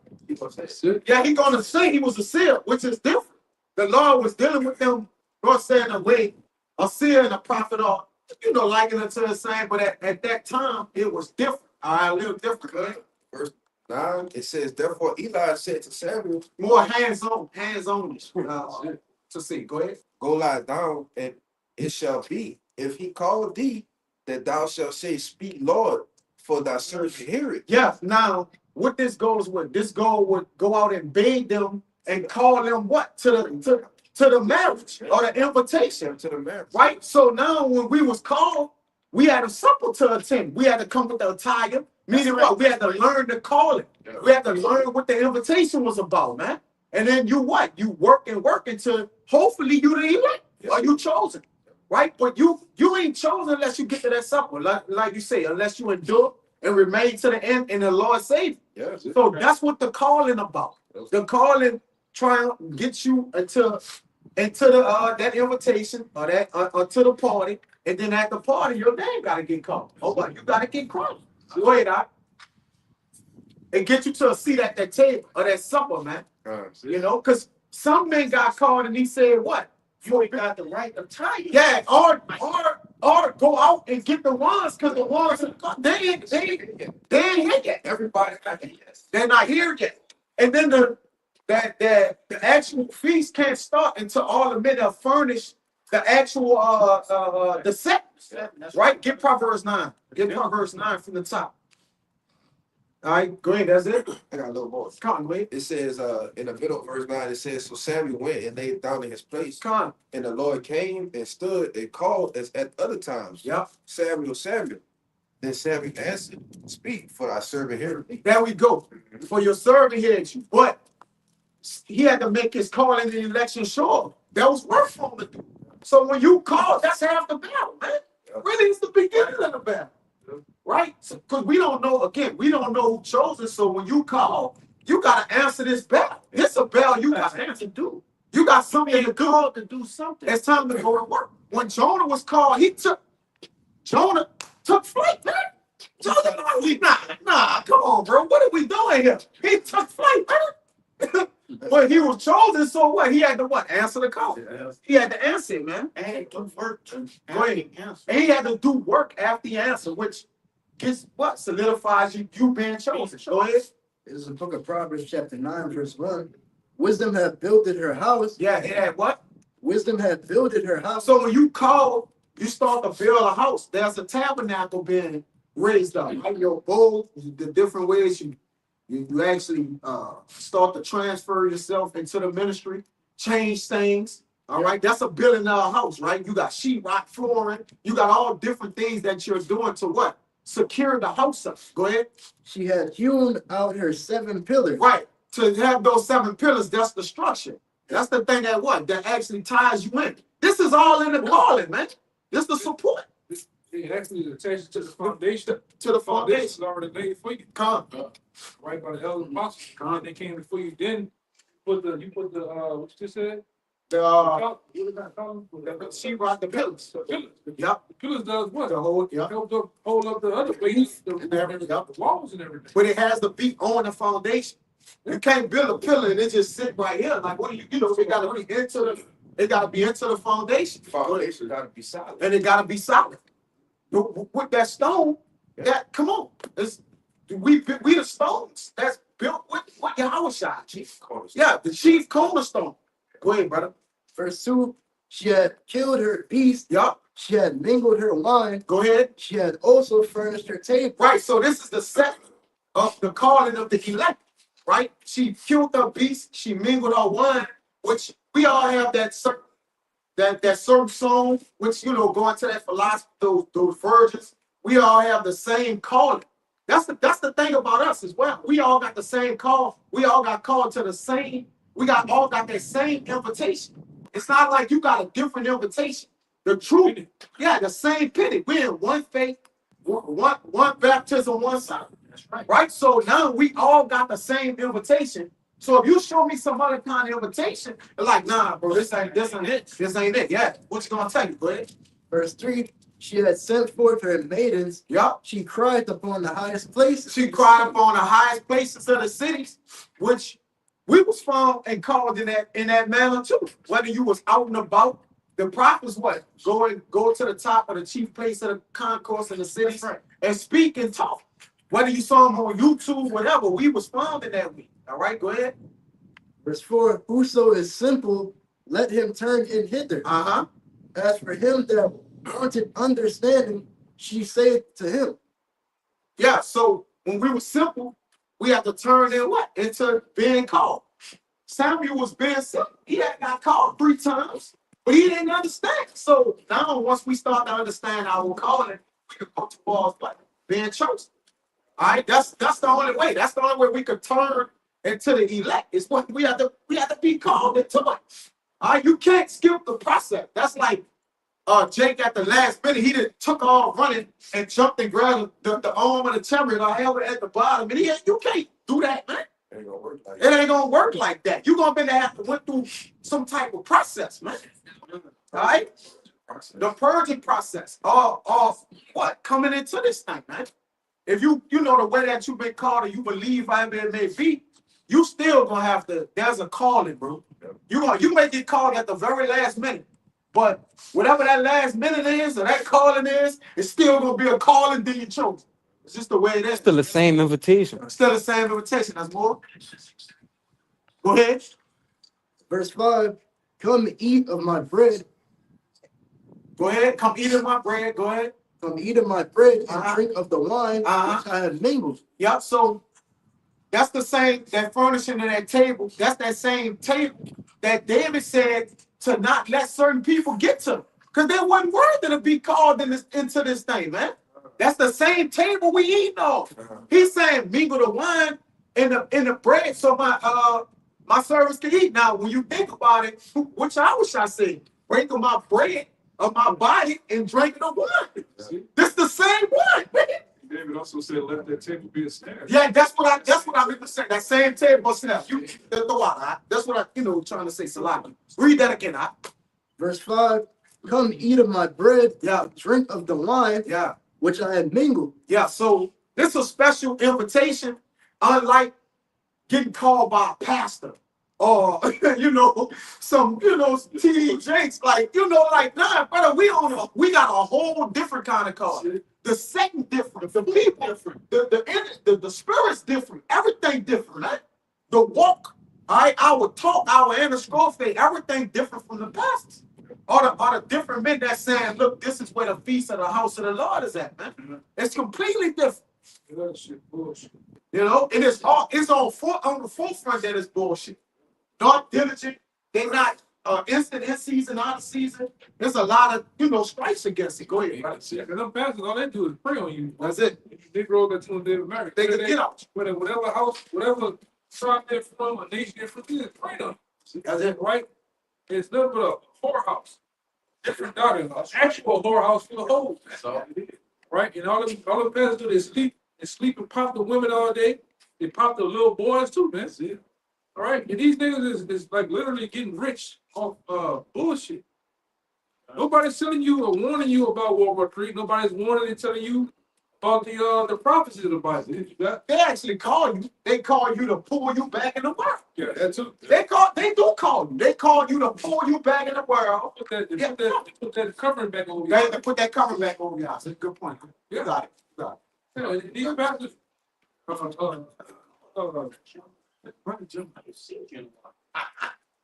Yeah, he gonna say he was a seer, which is different. The Lord was dealing with them. Lord said a way, a seer and a prophet are, liking it to the same, but at that time it was different. All right, a little different. Right? Verse 9, it says, Therefore Eli said to Samuel, More hands-on to see. Go ahead. Go lie down, and it shall be, if he call thee, that thou shalt say, Speak, Lord, for thy servant hear it. Yeah, now what this goes with, this goal would go out and beg them and call them what? To the marriage or the invitation. To the marriage. Right? So now when we was called, we had a supper to attend. We had to come with the attire. Meaning what? We had to learn to call it. We had to learn what the invitation was about, man. And then you what? You work until hopefully you the elect or you chosen. Right? But you ain't chosen unless you get to that supper. Like you say, unless you endure and remain to the end in the Lord save you. Yes. So that's what the calling about. The calling trying to get you into the that invitation or that or to the party, and then at the party your name gotta get called. Oh, but you gotta get called. Wait out and get you to a seat at that table or that supper, man. Because some men got called and he said, "What? You ain't got the right attire." Yeah, or go out and get the ones, because the ones they ain't here yet. Everybody's not here yet. They're not here yet. And then the actual feast can't start until all the men have furnished the actual the set. Right? Get Proverbs 9. Get Proverbs 9 from the top. All right, go ahead. That's it. I got a little more. Come on, go ahead. It says, in the middle of verse 9, it says, So Samuel went and laid down in his place. Come on. And the Lord came and stood and called as at other times. Yep. Samuel, Samuel. Then Samuel answered, Speak, for thy servant heareth thee. There we go. For your servant hears you. But he had to make his calling and election sure. That was work for him to do. So when you call, that's half the battle, man. Really, it's the beginning of the battle. Right? Because we don't know who chose it. So when you call, you got to answer this battle. It's a battle you got to do. You got something to do something. It's time to go to work. When Jonah was called, Jonah took flight, man. Jonah, come on, bro. What are we doing here? He took flight, man. But he was chosen, so what? He had to what? Answer the call. He had to answer it, man. And do work. And he had to do work after the answer, which gets what? Solidifies you being chosen. Go ahead. This is the book of Proverbs, chapter 9, verse 1. Wisdom hath builded her house. Yeah, it had what? Wisdom hath builded her house. So when you call, you start to build a house. There's a tabernacle being raised up. Right? Your bowl, the different ways you actually start to transfer yourself into the ministry, change things. All right, that's a $1 billion house, right? You got sheetrock flooring. You got all different things that you're doing to what? Secure the house up. Go ahead. She had hewn out her 7 pillars. Right. To have those 7 pillars, that's the structure. That's the thing that what? That actually ties you in. This is all in the calling, man. This the support. It actually attached to the foundation. To the Foundation is foundation. already laid for you. Come. Right by the elder apostles. They came before you. Then you put the what you just said? She rocked the pillars. The pillars. Yep. The pillars does what? The whole, yep. Help hold up the other weights, the Yep. walls and everything. But it has to be on the foundation. You can't build a pillar and it just sit right here. Like, what do it gotta be into the foundation. Foundation got to be solid. And it gotta be solid. With that stone, come on. We the stones that's built with Yahweh Shai. Chief cornerstone. Yeah, the chief cornerstone. Go ahead, brother. Verse 2, she had killed her beast. Yup. She had mingled her wine. Go ahead. She had also furnished her table. Right, so this is the set of the calling of the elect, right? She killed her beast, she mingled her wine, which we all have that certain song, which, going to that philosophy, those virgins, we all have the same calling. That's the thing about us as well. We all got the same call. We all got called to the same. All got that same invitation. It's not like you got a different invitation. The truth, yeah, the same penny. We're in one faith, one baptism, one side. That's right. Right? So now we all got the same invitation. So if you show me some other kind of invitation, it's like, nah, bro, this ain't it. This ain't it. Yeah. What you gonna tell you, bud? Verse 3, she had sent forth her maidens. Yup. She cried upon the highest places. She cried upon the highest places of the cities, which we was found and called in that manner too. Whether you was out and about, the prophets what? Go to the top of the chief place of the concourse in the city and speak and talk. Whether you saw them on YouTube, whatever, we was found in that week. All right, go ahead. Verse 4, whoso is simple, let him turn in hither. Uh-huh. As for him that wanted understanding, she said to him. Yeah, so when we were simple, we had to turn in what? Into being called. Samuel was being simple. He had got called 3 times, but he didn't understand. So now once we start to understand our calling, we can go towards what? Being chosen. All right, that's the only way. That's the only way we could turn into the elect. Is what we have to be called into it. All right, you can't skip the process. That's like Jake at the last minute, he done took off running and jumped and grabbed the arm of the chariot or held it at the bottom. And you can't do that, man. Ain't gonna work like It ain't gonna work like that. You're gonna be to have to went through some type of process, man. All right? The purging process of what? Coming into this thing, man. If you know the way that you've been called and you believe however it may be, you still gonna have to, there's a calling, bro. You may get called at the very last minute. But whatever that last minute is or that calling is, it's still gonna be a calling that you chose. It's just the way it is. Still the same invitation. Still the same invitation. That's more. Go ahead. Verse 5, come eat of my bread. Go ahead. Come eat of my bread. Go ahead. Come eat of my bread and Uh-huh. drink of the wine Uh-huh. which I have mingled. Yep. So that's the same, that furnishing of that table. That's that same table that David said to not let certain people get to. Because they wasn't worthy to be called into this thing, man. That's the same table we eat off. He's saying mingle the wine in the bread so my servants can eat. Now, when you think about it, which I wish I say, break of my bread of my body and drink the wine. This the same wine, man. David also said, let that table be a snare. Yeah, that's what I meant to say. That same table snap. You the water. That's what I trying to say, Salaki. Read that again. Verse 5, come eat of my bread, Yeah, drink of the wine yeah. which I have mingled. Yeah, so this is a special invitation, unlike getting called by a pastor or some TD Jakes, like nah, brother, we got a whole different kind of call. The setting different, the people different, the spirit's different, everything different, right? The walk, all right, our talk, our inner scroll faith, everything different from the pastors. Or the different men that saying, look, this is where the feast of the house of the Lord is at, man. It's completely different. That shit bullshit. And it's on the forefront that it's bullshit. Not diligent, they're not instant in season, out of season. There's a lot of strikes against it. Go ahead, brother. Yeah, because them pastors, all they do is pray on you. That's it. Negro that's when they're married. They can get out. Whatever house, whatever tribe they're from, a nation they're from, they just pray on you. That's it. Right? It's nothing but a whorehouse. Different daughter-in-laws. Actual whorehouse full of hoes. That's all it is. Right? And all the pastors do, they sleep and pop the women all day. They pop the little boys too, man. See? All right. And these niggas is like literally getting rich off bullshit. Nobody's telling you or warning you about World War III. Nobody's warning and telling you about the prophecies of the Bible. You got? They actually call you. They call you to pull you back in the world. Yeah, that too. They do call you. They call you to pull you back in the world. Put that covering back over They you. have to put that cover back over your eyes. That's a good point. You got it. You got it. You know, these pastors.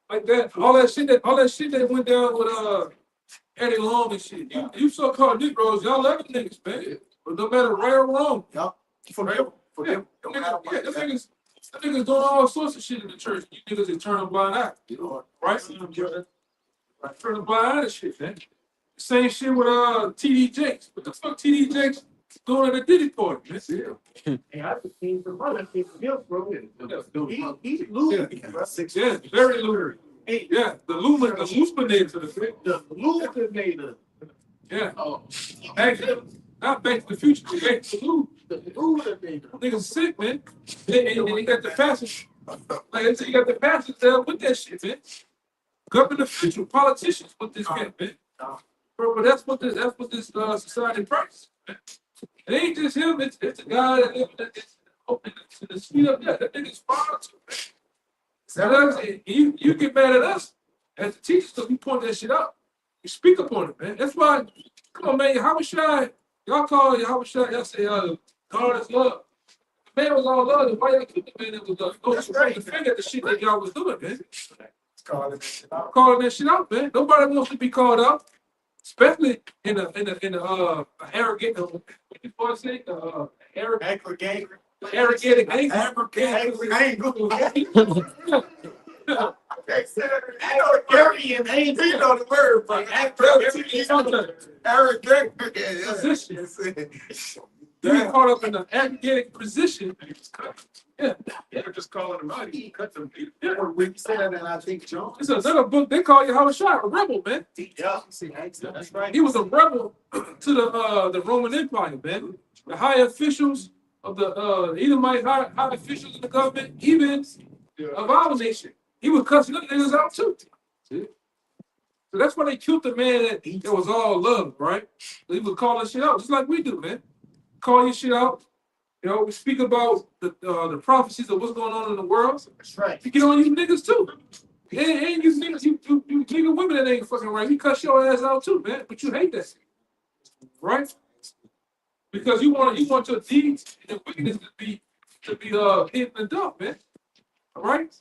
Like that, all that shit that went down with Eddie Long and shit. You so-called Negroes, y'all love them niggas, man. But no matter right or wrong. Yup. Forgive. Yeah, them niggas doing all sorts of shit in the church. You niggas just turn a blind eye. Right? Turn a blind eye to shit, man. Same shit with TD Jakes. What the fuck TD Jakes Going to the Diddy party, man. Hey, I just came from my guilt, bro. He's Yeah, very lurid. Hey, Yeah, the illuminator. the Illuminator. Yeah. Not Back to the Future, but Back to the Loop. The Illuminator. Niggas sick, man. And you got the passage. Like I said, you got the passage there with that shit, man. Government officials, politicians with this shit, man. Bro, but that's what this society price. It ain't just him, it's the guy that lives in the street up there. That nigga's fine too, man. So you get mad at us as the teachers because we point that shit out. You speak upon it, man. That's why, come on, man, Yahweh Shai, y'all call Yahweh Shai, y'all say, God is love. The man was all love, then why y'all keep the man that was love? Don't point the finger at the shit that y'all was doing, man. Calling that shit out, man. Nobody wants to be called out. Especially in a arrogant, what you want to say, Aggregate. arrogant angle. I know Arrogant ain't you know the word, but Position. You get caught up in an arrogant position. Yeah, They're just calling him out. He cut them. when you say that, and I think John. it's another book they call Yahweh Shai, a rebel, man. Yeah, that's right. He was a rebel to the Roman Empire, man. The high officials of the Edomite high officials in the government, even of our nation. He was cussing them niggas out too. See? So that's why they killed the man that was all love, right? He was calling shit out, just like we do, man. Call your shit out. You know, we speak about the prophecies of what's going on in the world. That's right. You get on you niggas too. And you niggas, you nigga women that ain't fucking right. You cuss your ass out too, man. But you hate that, right? Because you want your deeds and your wickedness to be hidden and dumb, man. All right?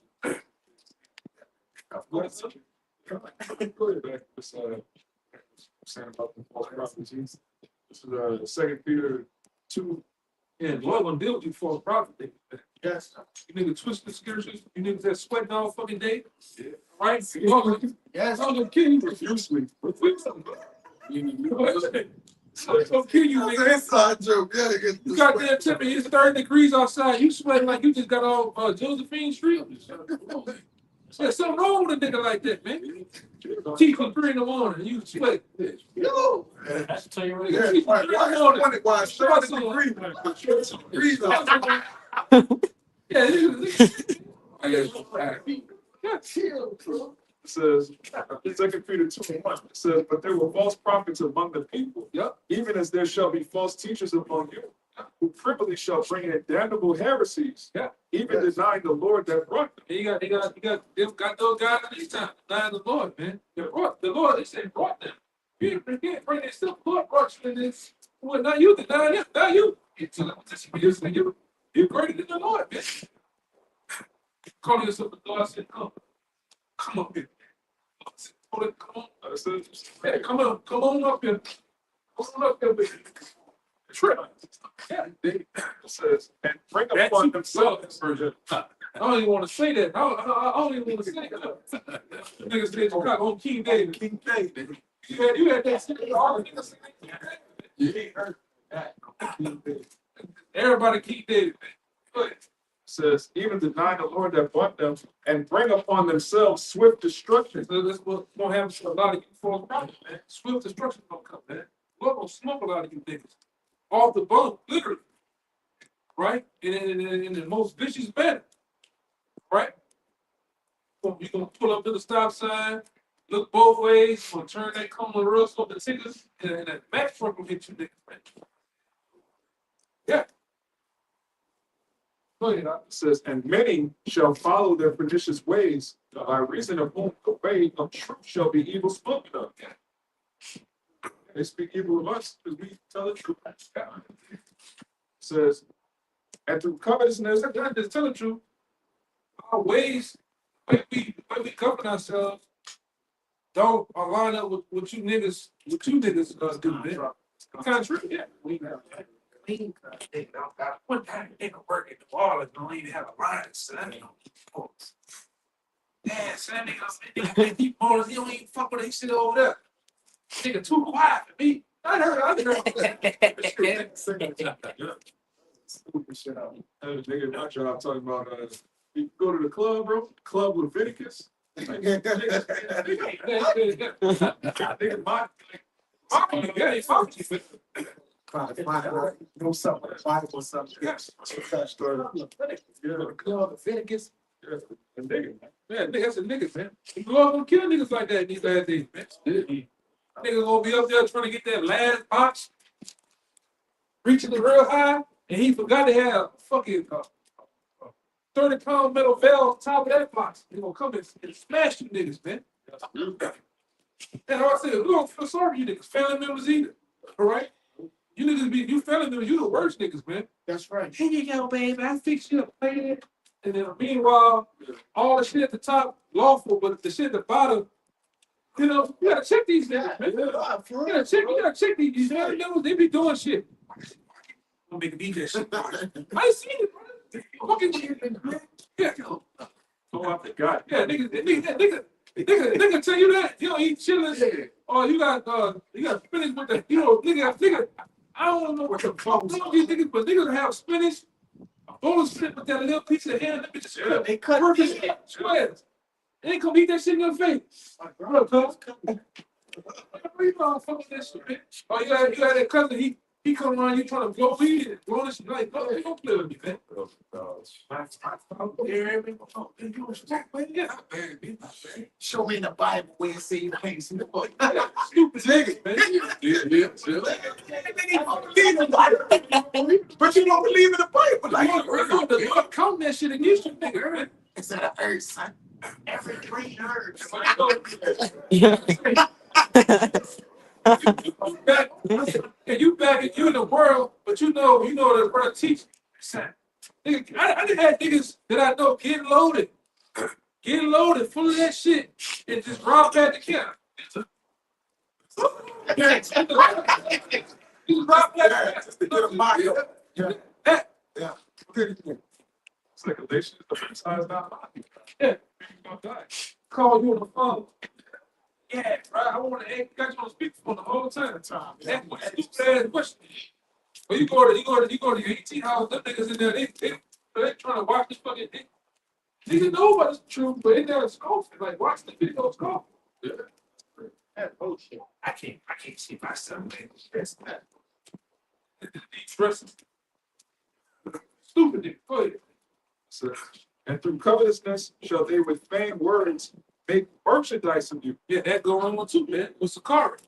Saying about the false prophecies. This is 2 Peter 2. Yeah, Lord gonna deal with you for a prophet. Yes. You niggas twist the scriptures. You niggas that sweating all fucking day. Yeah. Right? Yes. I'm gonna kill you. Profusely. I'm gonna kill you, nigga. Inside joke. Yeah, You got there tipping, it's 30 degrees outside. You sweating like you just got off Josephine Street. There's something wrong with a nigga like that, man. Teeth from 3 in the morning, you sweat. Yo. That's tell you what. Yeah, Teeth from 3 in the morning. why it's 30 degrees out. Yeah, It says, 2 Peter 2:1, it says, but there were false prophets among the people. Yep. Even as there shall be false teachers among you, who privily shall bring in damnable heresies. Yeah. Even denying the Lord that brought them. They got those guys at this time, denying the Lord, man. They brought the Lord, they said brought them. You can't bring this stuff, Lord brought you in this. Well, not you, deny him, not you. You're greater than the Lord, man. Calling yourself the Lord, I said, come up here. Come on. Hey, come on up here. Come on up here, baby. Trip. Yeah, It says, and bring that's upon themselves. themselves. I don't even want to say that. I don't even want to say that. Niggas said Chicago on King David. King David. You had that shit. All the niggas said everybody King David. Go ahead. Says, even denying the Lord that bought them, and bring upon themselves swift destruction. So that's what's gonna happen to a lot of you false prophets, man. Swift destruction gonna come, man. Lord gonna smoke a lot of you niggas. Off the boat, literally. Right? In the most vicious manner. Right? You're gonna pull up to the stop sign, look both ways, gonna turn that cone real slow the tickets, and that Mack truck will hit you niggas, man. Yeah. Go ahead, It says, and many shall follow their pernicious ways, by reason of whom the way of truth shall be evil spoken of. They speak evil of us because we tell the truth. It says, and through covetousness, not just tell the truth. Our ways, the way we govern ourselves, don't align up with what you niggas do, man. Contrary, yeah. One time they could work at the wall and don't even have a line, son. Yeah, son, nigga, deep ballers, he don't even fuck with that shit over there. Nigga too quiet for me. I heard. I was nigga at my job talking about, you go to the club, bro, Club Leviticus. Nigga, my, yeah, they fuck you, but Trying to find out, know something, Bible or something. yes. That story. Leviticus. Yeah, and nigga, man, niggas and niggas, man. You go gonna kill niggas like that these last days, man. Niggas gonna be up there trying to get that last box, reaching the real high, and he forgot to have fucking 30-pound metal veil on top of that box. He gonna come and smash you niggas, man. And I said, we don't feel sorry for you niggas, family members either. All right? You niggas you family members, you the worst niggas, man. That's right. Here you go, baby. I fixed you a plate. And then meanwhile, all the shit at the top, lawful, but the shit at the bottom, you know, you gotta check these niggas, man. You gotta check these family members, they be doing shit. I'm making me that shit. I ain't seen it, bro. Fucking shit, man. Yeah. Oh, I forgot. Yeah, nigga tell you that, you know, eat chillin'. Oh, you got spinach with the, you know, nigga, I don't know what the fuck these niggas, but niggas have spinach, a bowl of spinach with that little piece of ham, that bitch is They cut perfect squares. They ain't gonna eat that shit in your face. What up, cuz? You know, fuck with that shit, man. Oh, you got that cousin, he come around, you trying to blow weed and blow this shit, like, no, don't play with me, man. Show me in the Bible where it says things. Stupid niggas, man. But you don't believe in the Bible. Like, the Lord count that shit against you, nigga, man. It's an earth, son. Every green herb. You back in the world, but you know the world teach. Nigga, I done had niggas that I know getting loaded, full of that shit, and just rob back the camp. Just rob back the camp. It's like a relation. The first time is not mine. Yeah, you're gonna die. Call you on the phone. Yeah, right. I want to got you on speakerphone the whole time. That's stupid ass question. But you go to your 18 house, them niggas in there, they trying to watch this fucking thing. Niggas know about the truth, but in there scoffing, like watch the video scoff. Yeah. That's bullshit. I can't see myself, man. That's that. Stressing. Stupid nigga. Go ahead. So, and through covetousness shall they with vain words make merchandise of you. Yeah, that go on too, man. What's the card?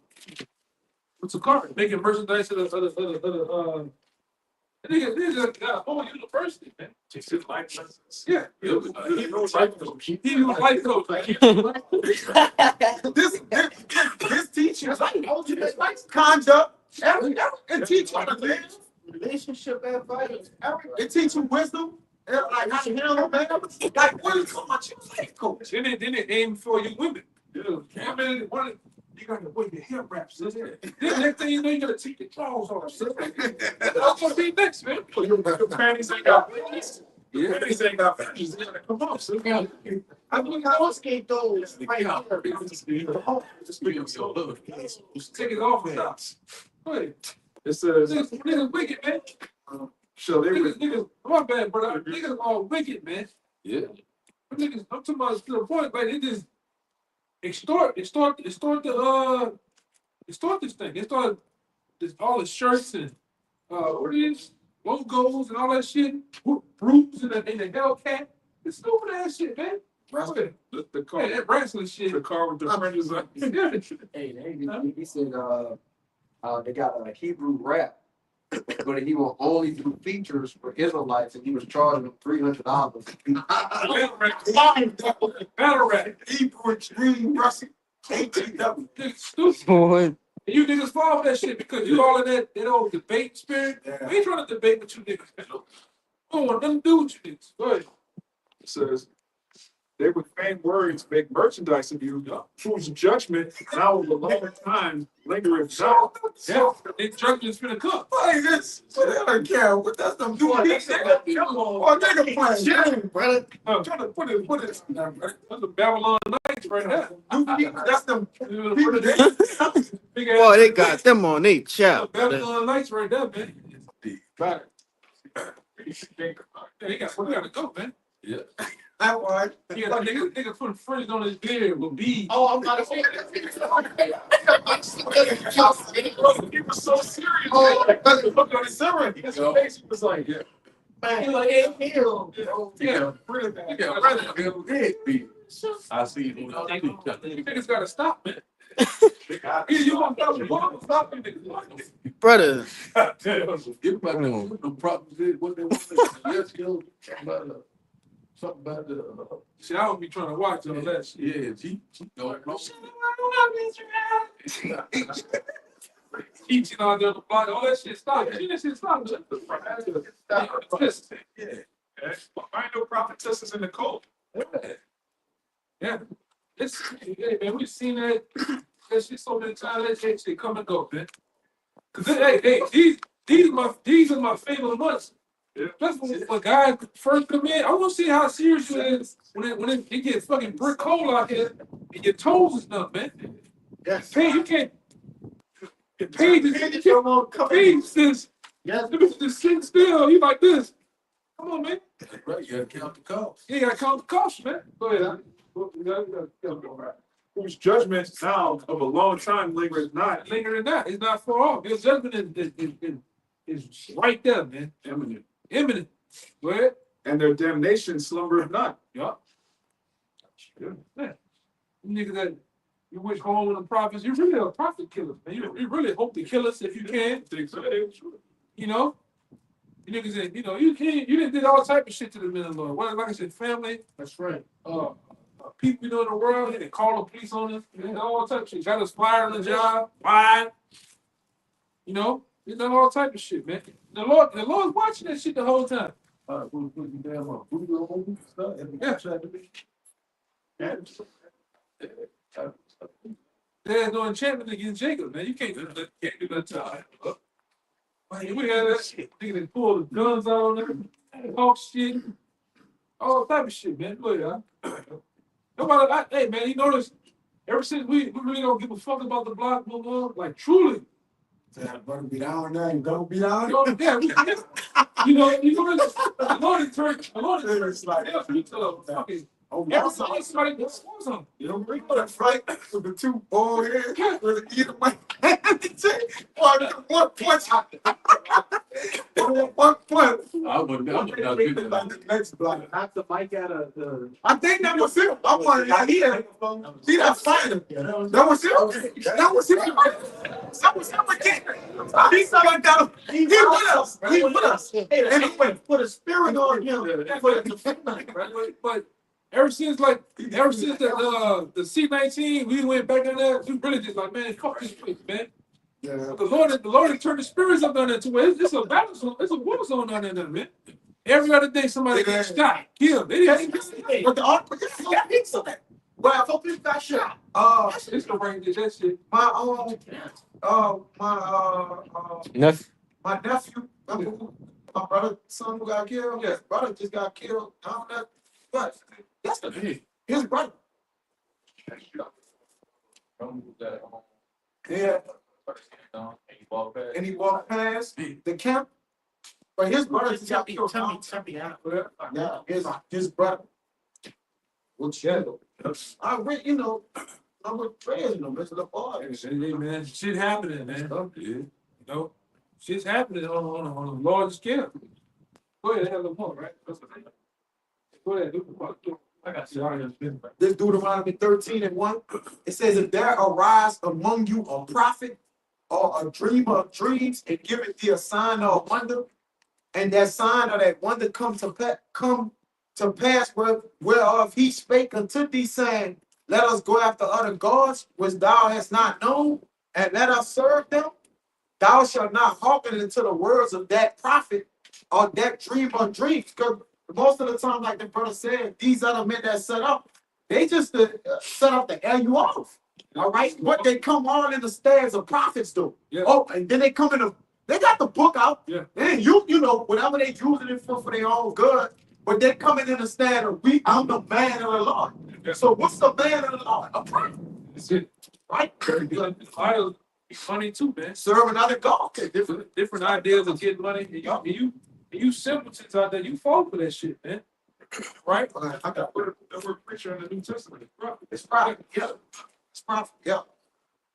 Making merchandise of the nigga got a whole university, man. Just his life lessons. Yeah. He was life coach. This teacher is like conduct, and teach how to live, relationship advice, it teach you wisdom, and like how to handle a man. Like what is so much life coach? Then they aim for you women. Women, you gotta wear your hair wraps. Then next thing you know, you gotta take your clothes off. That's gonna be next, man. Your panties ain't got panties. Yeah, panties ain't got panties. Come on, so I mean, I don't skate those right here. Just take it off with us. Go ahead. It says, Niggas wicked, man. shall they with Niggas, my bad, brother. Niggas are wicked, man. Yeah. Niggas, I'm talking about to the point, like they just extort this thing. They start this all the shirts and what it is, logos and all that shit. Brutes and the Hellcat. It's stupid ass shit, man. the car, Hey, that wrestling shit. the car with the fringes on? Hey, he said, they got a Hebrew rap, but he will only do features for Israelites, and he was charging them $300. Battle rap. Hebrew extreme wrestling. ATW. Niggas stupid. And you niggas fall for that shit because you all in that old debate spirit. We ain't trying to debate with you niggas, man. We don't want nothing to do with you niggas. Go ahead. It says, They would feign words, make merchandise of you, whose judgment now of a long time lingereth not. Yeah, they judgment's finna come. Hey, this, what the hell, Cal? What that's them doing? Oh, nigga playing shit, brother. Huh. Trying to put it, That's the Babylon Nights right there. that's them. Big Boy, ass they got them on their chap. Babylon Nights right there, man. Right. Yeah, he gotta go, man. Yeah. That one. Yeah, nigga putting fringe on his beard with beads. Oh, I'm not a fan. He was so serious. Oh, Look on his serious. His face was like, yeah. man, like, hey, hell. Yeah, Really bad. yeah, right. I see you. You niggas gotta stop, man. Either you gonna stop the ball or stop you niggas. Brother, Everybody know what the problems is, what they want to yes, something about the, See, I don't be trying to watch all that shit. yeah, she don't know. Teaching all the other block, all that shit stop. That shit stop. Listen, Find no prophetesses in the cult. yeah. It's, hey, man, we've seen that shit so many times. That shit come and go, man. Cause hey, these are my favorite months. That's when guys first come in. I want to see how serious you is when it get fucking brick cold out here and your toes and stuff, man. Yes. Hey, you can't. The page is Yes. just sitting still. You like this? Come on, man. Right, you gotta count the cost. You gotta count the cost, man. Go ahead. Huh? Whose judgment now of a long time lingereth not. Linger than that. It's not far off. Your judgment is right there, man. Imminent. Go ahead. And their damnation slumbereth not. Yup. Man. You niggas that you wish home with the prophets, you're really a prophet killer, man. You really hope to kill us if you can. You know? You niggas that, you didn't did all type of shit to the men of the Lord. Well, like I said, family, That's right. people in the world, they call the police on us, all type of shit. Got us fired on the job, fired. You know, they done all type of shit, man. The Lord's watching that shit the whole time. Put you damn voodoo on stuff. There's no enchantment against Jacob, man. You can't do that time. We had that shit. Nigga, they pull the guns out on them, talk shit, all type of shit, man. Look, nobody, hey, man, you notice, ever since we really don't give a fuck about the block no more, like, truly. Brother be down there and don't be down. Yeah, you know, the Lord is like, fucking, every time somebody gets something. You know, we got a fight with the two bald heads. Either way, one punch. One punch. I wouldn't Like the next block. Knock the mic out of the. I think that was him. I wanted to hear. See that fighting? That was him. That was him. That was him again. He's not got him. He with us. He with us. And he went put a spirit on him. But ever since the C-19, we went back in there. We really just like, man, fuck this place, man. Yeah. The Lord had turned the spirits up down there to where it's a battle zone. It's a war zone down there, man. Every other day, somebody gets shot, killed. They didn't. But the well, I hope you got shot. It's the rain did that shit. My nothing. my nephew, my brother's son who got killed. His brother just got killed. But that's his brother. Yeah. And he walked past the camp. But his brother just got killed. Yeah, his brother. I read, I'm with prayers, Mr. LaFarge. Hey, man, shit happening, man. You know, shit's happening on a large scale. Go ahead, have a point, right? Go ahead, do the point. I got you. This Deuteronomy 13:1. It says, if there arise among you a prophet or a dreamer of dreams, and giveth thee a sign or a wonder, and that sign or that wonder come to pass whereof he spake unto thee, saying, let us go after other gods which thou hast not known, and let us serve them. Thou shalt not hearken into the words of that prophet or that dreamer of dreams. Because most of the time, like the brother said, these other men that set up, they just set up to air you off. All right, but they come all in the stairs of prophets, though. Yeah. Oh, and then they come in the, they got the book out. Yeah. And you know, whatever they using it for their own good, but they coming in the stand of I'm the man of the Lord. Yeah. So what's the man of the Lord? A prophet, That's it. right? Idols be money too, man. Serving other gods. Different ideas of getting money. And you simpletons out there, you fall for that shit, man. Right? I got The word preacher in the New Testament. is prophet. it's prophet, yeah. It's prophet, yeah.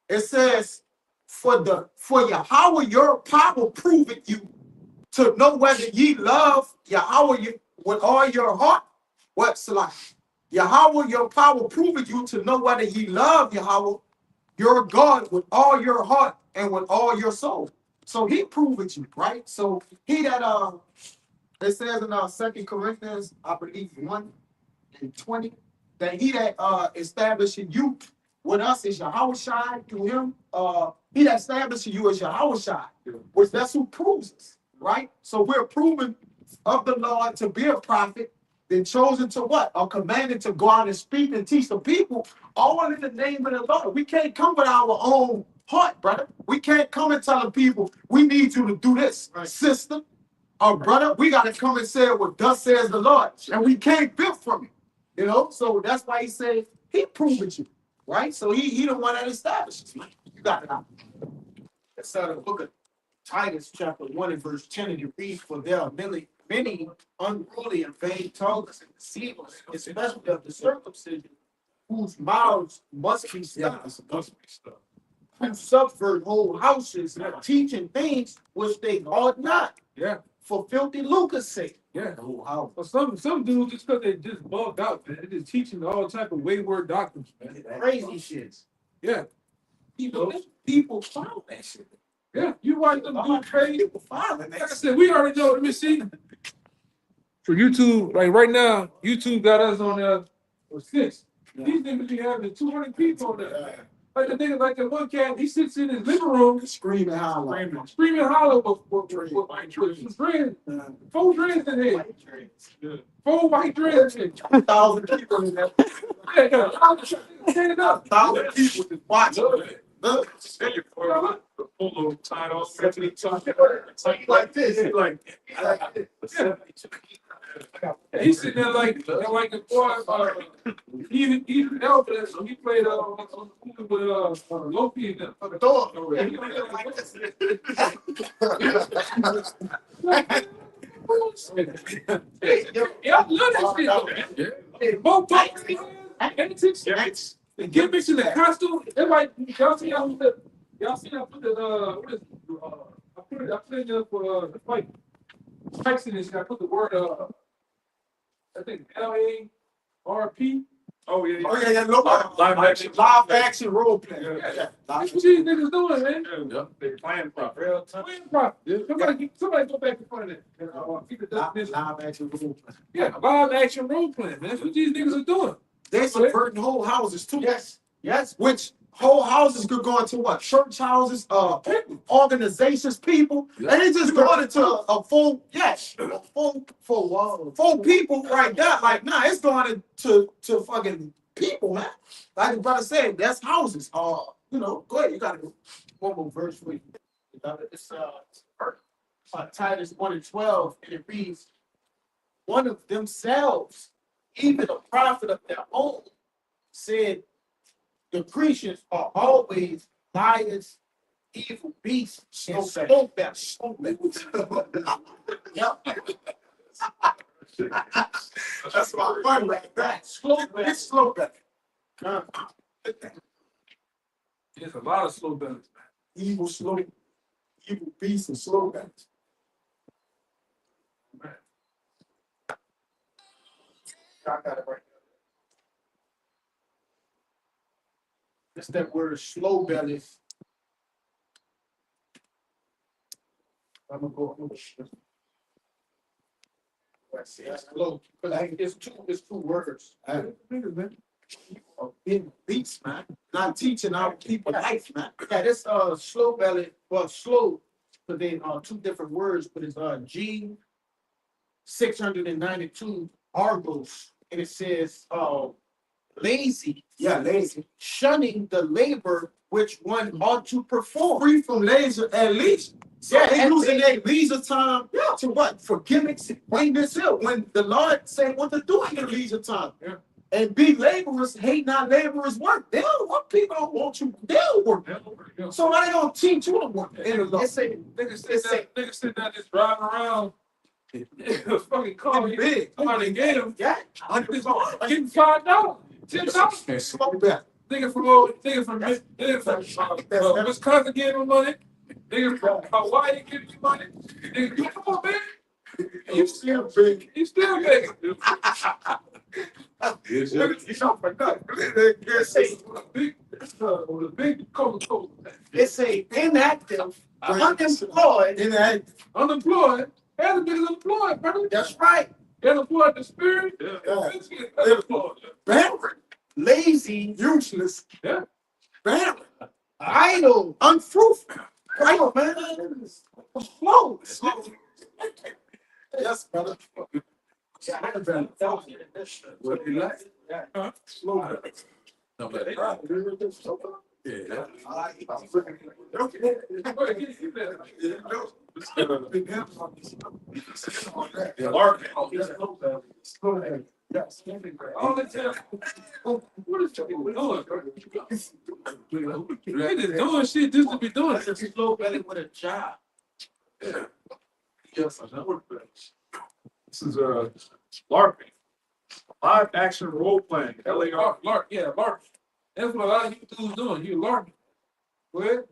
It says, for Yahweh your power proveth you to know whether ye love Yahweh with all your heart. What's like? Yahweh your power proveth you to know whether ye love Yahweh your God with all your heart and with all your soul. So he proveth you, right? So he that it says in 2 Corinthians, I believe 1:20, that he that establishing you with us is Yahweh Shai through him. He that establishing you is Yahweh Shai, which that's who proves us, right? So we're proven of the Lord to be a prophet, then chosen to what? Or commanded to go out and speak and teach the people, all in the name of the Lord. We can't come with our own heart, brother. We can't come and tell the people, we need you to do this, sister. Or brother, we got to come and say what thus says the Lord. And we can't build from it. You know, so that's why he said he proved you, right? So he the one that establishes. You got it out. Let's start the book of Titus, chapter 1 and verse 10, and you read, for there are many unruly and vain tongues and deceivers, especially of the circumcision, whose mouths must be stopped, who subvert whole houses, teaching things which they ought not. Yeah. For filthy lucre's sake. Yeah. Oh, how But some dudes just because they just bugged out, man. They just teaching all type of wayward doctrines, man. crazy shit. Yeah. People follow that shit. Yeah. You watch them do crazy. People follow Like I that. said, we already know. Let me see. For YouTube, like right now, YouTube got us on there for 6. These niggas be having 200 people on there. Like the nigga, like the one cat, he sits in his living room Screaming how screaming hollow with some dreads, 4 dreads in here, 4 white dreads in here. 1,000 people in there. Stand up. 1,000 people just watching. The polo tied off. Like this. Like, He's sitting there like the boy, even Elvis, so he played on the movie with Loki and them. For the door. Yeah, I love that shit. Hey, both antics, the gimmicks in the costume. It's like y'all see I put the I put it in there for the fight. Spikes in this. I put the word I think LARP. oh yeah, Oh, yeah, look. Live action role play. Yeah. That's what these niggas doing, man. Yeah, they playing for real time. Playing profit. Somebody go back in front of that. Keep it Live this. action role play. Yeah, live action role playing, man. That's what these niggas are doing. They subverting whole houses too. Yes. Which whole houses could go into what? Church houses, organizations, people, and they just going into a full, full people right there. Like, nah, it's going to fucking people, man. Like the brother said, that's houses. Go ahead, you got one more verse for you. It's Titus 1:12, and it reads, one of themselves, even a prophet of their own, said, the Christians are always liars, evil beasts, slow bats. Yep. That's my fun right there. Slow bat. There's a lot of slow down. Evil beasts and slow bats. I got it right. It's that word slow belly. I'm gonna go. Let's see, that's slow. But it's two words. Big beats, man. Not teaching our people life, man. Yeah, this slow belly, well, slow, but then 2 different words, but it's 692 articles, and it says, lazy, Yeah, lazy. shunning the labor which one ought to perform. Free from laser at least. So Yeah, they and using their leisure time to what? For gimmicks, bring this up when the Lord said what to do in their leisure time. Yeah. And be laborers, hate not laborers work. They don't want people don't want you, they'll work. So why they gonna teach you to work? Niggas sit down just driving around. Fucking car, big. Somebody get him. Yeah. Getting $5, $10. Smoke that. Nigga from Wisconsin giving him money. Nigga from Hawaii giving you money. Nigga, come on, man. You still big. You still big. Yes, Big Coca-Cola. It's a inactive, unemployed. Unemployed. And the niggas unemployed, brother. That's right. Unemployed the spirit. Unemployed. Barren, lazy, useless. Yeah. Barren, idle, unfruitful. Right, man. Slow. Yes, brother. What you like? Slow. No, but yeah. All the time. What is doing? They just doing shit just to be doing it. It's slow belly with a job. Yes, I know. This is LARPing. Live action role playing. LARP. Yeah, LARP. That's what a lot of you dudes doing. You LARPing. What?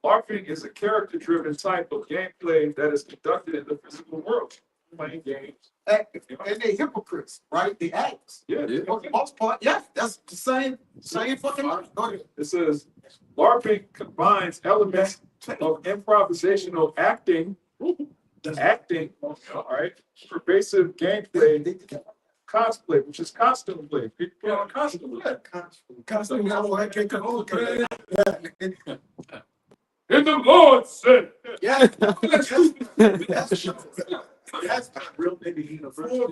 LARPing is a character-driven type of gameplay that is conducted in the physical world. Playing games. Active. And they hypocrites, right? The acts. Yeah. For the most part, yeah, that's the same fucking. Go ahead. It says LARPing combines elements of improvisational acting, all right, pervasive gameplay, cosplay, which is costume play. People put on costume play. Costume. In the Lord said. Yeah. That's real nigga university. In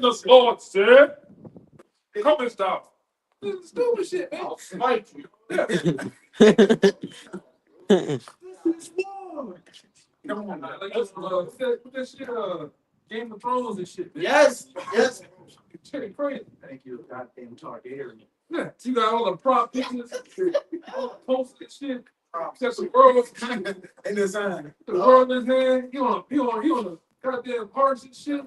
the Lord said. Come and stop. This is stupid shit, man. Smite you. Come on, man. Like, that shit, Game of Thrones and shit, man. Yes. Shit crazy. Thank you, goddamn Targaryen. Yeah, you got all the prop pictures, all the posts and shit. Except the world, In his hand. the world in his hand. He on the goddamn horse and shit.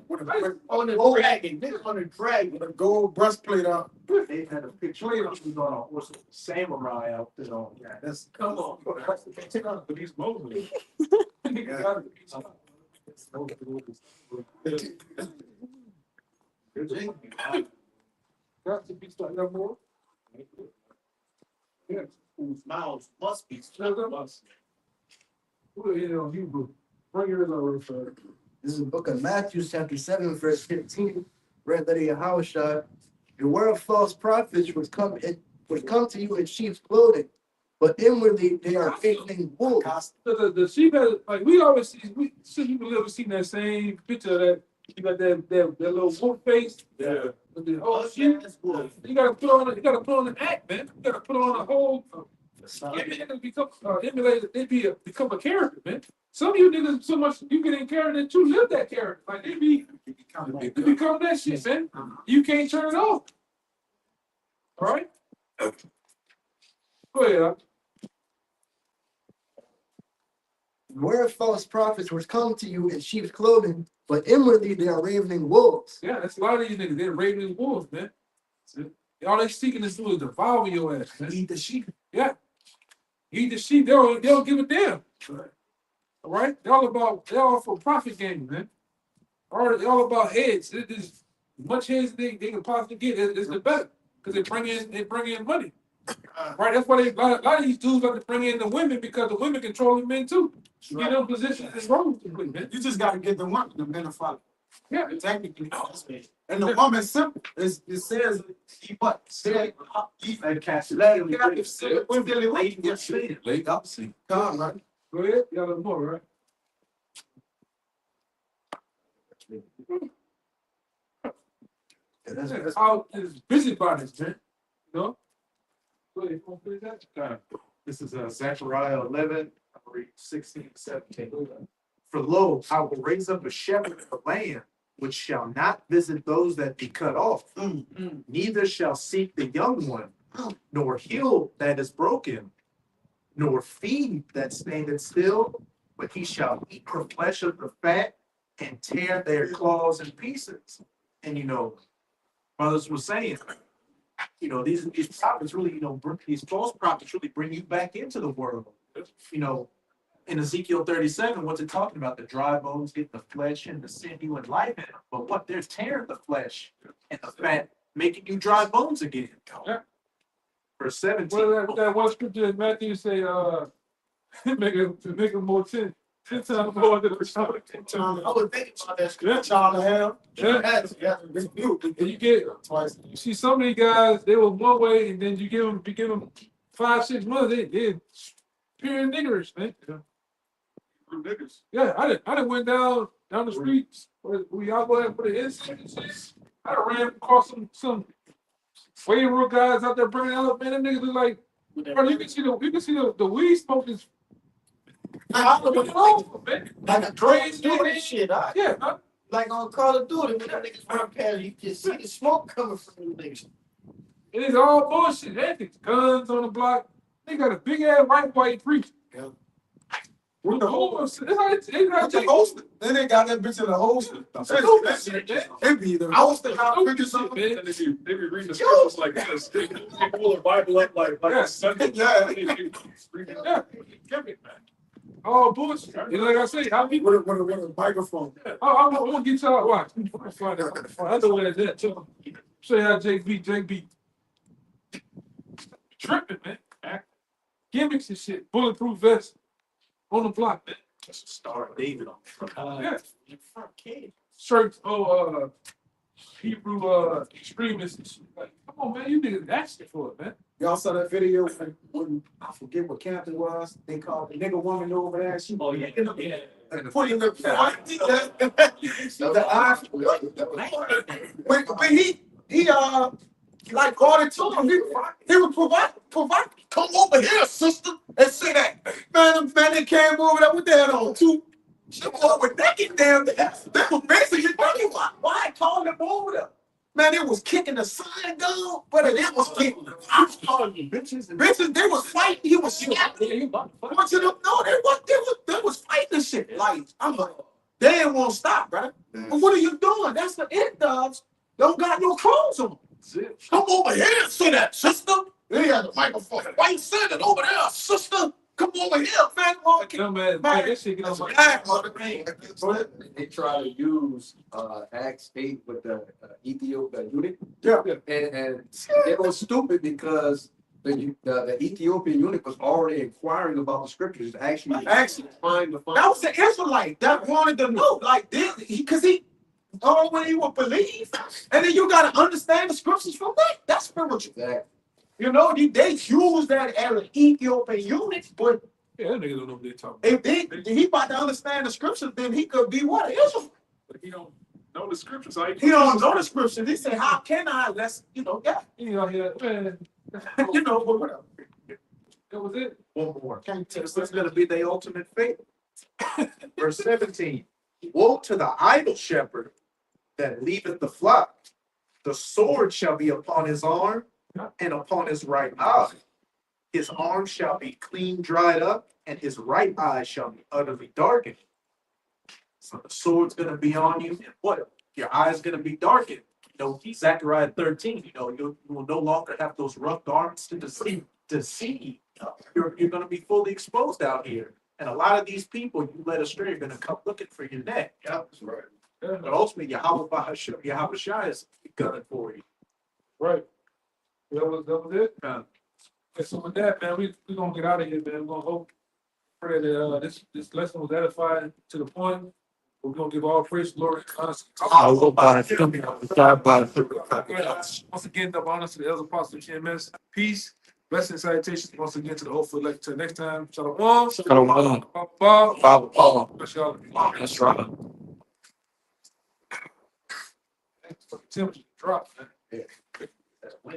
On the dragon. Niggas on the dragon. With a gold breastplate on. They had a picture of him on a horse with a samurai outfit on. Yeah, that's Come on, take on the beast Moses. Got to be starting up more. Yeah. Whose mouths must be Shut up, us. Who the hell Hebrew? Bring your over, sir. This is the book of Matthew, chapter 7, verse 15. Read that Yahushua. Beware of false prophets which come to you in sheep's clothing, but inwardly they are faking wolves. The sheep has, like, we always see, you ever seen that same picture of that, you got that little wolf face? yeah. With the whole sheep. You gotta put on an act, man. You gotta put on a whole, emulate, become a character, man. Some of you niggas, so much you get in character that you live that character. Like, you become that shit, man. You can't turn it off. All right? Go ahead. Beware of false prophets which come to you in sheep's clothing, but inwardly they are ravening wolves. Yeah, that's a lot of you niggas. They're raving wolves, man. All they seeking to do is devour your ass, man. eat the sheep. Yeah. Eat the sheep. They don't give a damn. All right? They're all for profit gain, man. They're all about heads. It's as much heads as they can possibly get is the better. Because they bring in money. Right? That's why a lot of these dudes like to bring in the women, because the women control the men too. Get them positions and roles to put, man. You just gotta get the woman, the men to follow. Yeah. Technically. And the woman's simple. It says, what? Say, And catch it. Late opposite. Come, right? Go ahead. Y'all have more, right? It's all, it's busybodies, man. You know? Go ahead, you wanna finish that? This is Zechariah 11, I read 16, 17. For lo, I will raise up a shepherd of the land, which shall not visit those that be cut off, neither shall seek the young one, nor heal that is broken, nor feed that standeth still, but he shall eat the flesh of the fat and tear their claws in pieces. And brothers were saying, these prophets really, these false prophets really bring you back into the world. In Ezekiel 37, what's it talking about? The dry bones getting the flesh and the sinew and life in it. But what? They're tearing the flesh and the fat, making you dry bones again. Yeah. Verse 17. Well, that one scripture in Matthew say, make it more 10 times more than the child. 10 times. I was thinking about that script, child of hell. Yeah. And And you get, you see some of these guys, they were one way, and then you give them 5-6 months, they pure niggers, man. Niggas. Yeah, I done went down the streets where y'all go ahead for the incident and shit. I done ran across some favorite guys out there bringing out, man. Them niggas look like, bro, you can see the weed smoke is man. like a crazy shit. Yeah, man. Like on Call of Duty, when that niggas run past, you can see the smoke coming from them niggas. It is all bullshit. They guns on the block. They got a big ass white preacher. Yeah. With the horse. That's how they got The holster. Then they got that bitch in the holster. It be the. I was thinking Stupid how shit, something. man. And they be reading the scriptures like this. They pull the Bible up like Yeah. a Sunday. Yeah. Yeah. Give it, man. All bullshit. And like I say, how people. With a microphone. I'm gonna get y'all watch. I know where that's at too. Show you how Jake B tripping, man. Gimmicks and shit. Bulletproof vest on the block, man. That's a Star of David on the Yeah. front cage. Shirts, Hebrew extremists and shit. Like, come on, man, you niggas asking for it, man. Y'all saw that video when I forget what camp it was. They called the nigga woman over there. She Oh, yeah. putting the when he like ordered to him, he would provide, come over here, sister, and say that. Man, they came over there with that on too. She was over naked down there. They was basically why I called them over there. Man, it was kicking the sign gun, but it was kicking. I was calling you bitches. Bitches, they was fighting. He was shouting. Bunch of them, no, they was fighting the shit. Like, I'm like, they ain't won't stop, brother. But what are you doing? That's the it dogs. Don't got no clothes on. Come over here and say that, sister. They had the microphone. Why you saying it over there, sister? Come over here, man. No, man, that shit get on my They try to use Acts 8 with the Ethiopian eunuch. Yeah. And it was stupid because the Ethiopian eunuch was already inquiring about the scriptures, actually trying to find. That was the Israelite that wanted to know, like, because he when he would believe, and then you got to understand the scriptures from that. That's spiritual. Exactly. They use that as an Ethiopian eunuch, but Yeah, that nigga don't know what they talking about. if he about to understand the scriptures, then he could be what? Israel. But he don't know the scriptures. He don't know the scriptures. He said, how can I? Let's, You know, here, man, but whatever. that was it. One more. This is going to be the ultimate fate. Verse 17. Woe to the idle shepherd that leaveth the flock. The sword shall be upon his arm and upon his right eye. His arm shall be clean dried up, and his right eye shall be utterly darkened. So the sword's going to be on you, and what? Your eye's going to be darkened. Zechariah 13, you will no longer have those rough garments to deceive. You're going to be fully exposed out here. And a lot of these people you led astray are going to come looking for your neck. Yeah, that's right. But ultimately, Yahweh Shai is gunning for you. Right. That was it. Yeah. And so with that, man, we gonna get out of here, man. We're gonna hope, pray that this lesson was edifying to the point. We're gonna give all praise, glory, and honor. Once again, the honor to the elder apostle KMS. Peace, blessing, salutations. Once again to the hopeful elect. Till next time. Shalom. Shalom. Bob. Bob. Bless y'all. That's right. for the temperature to drop, man.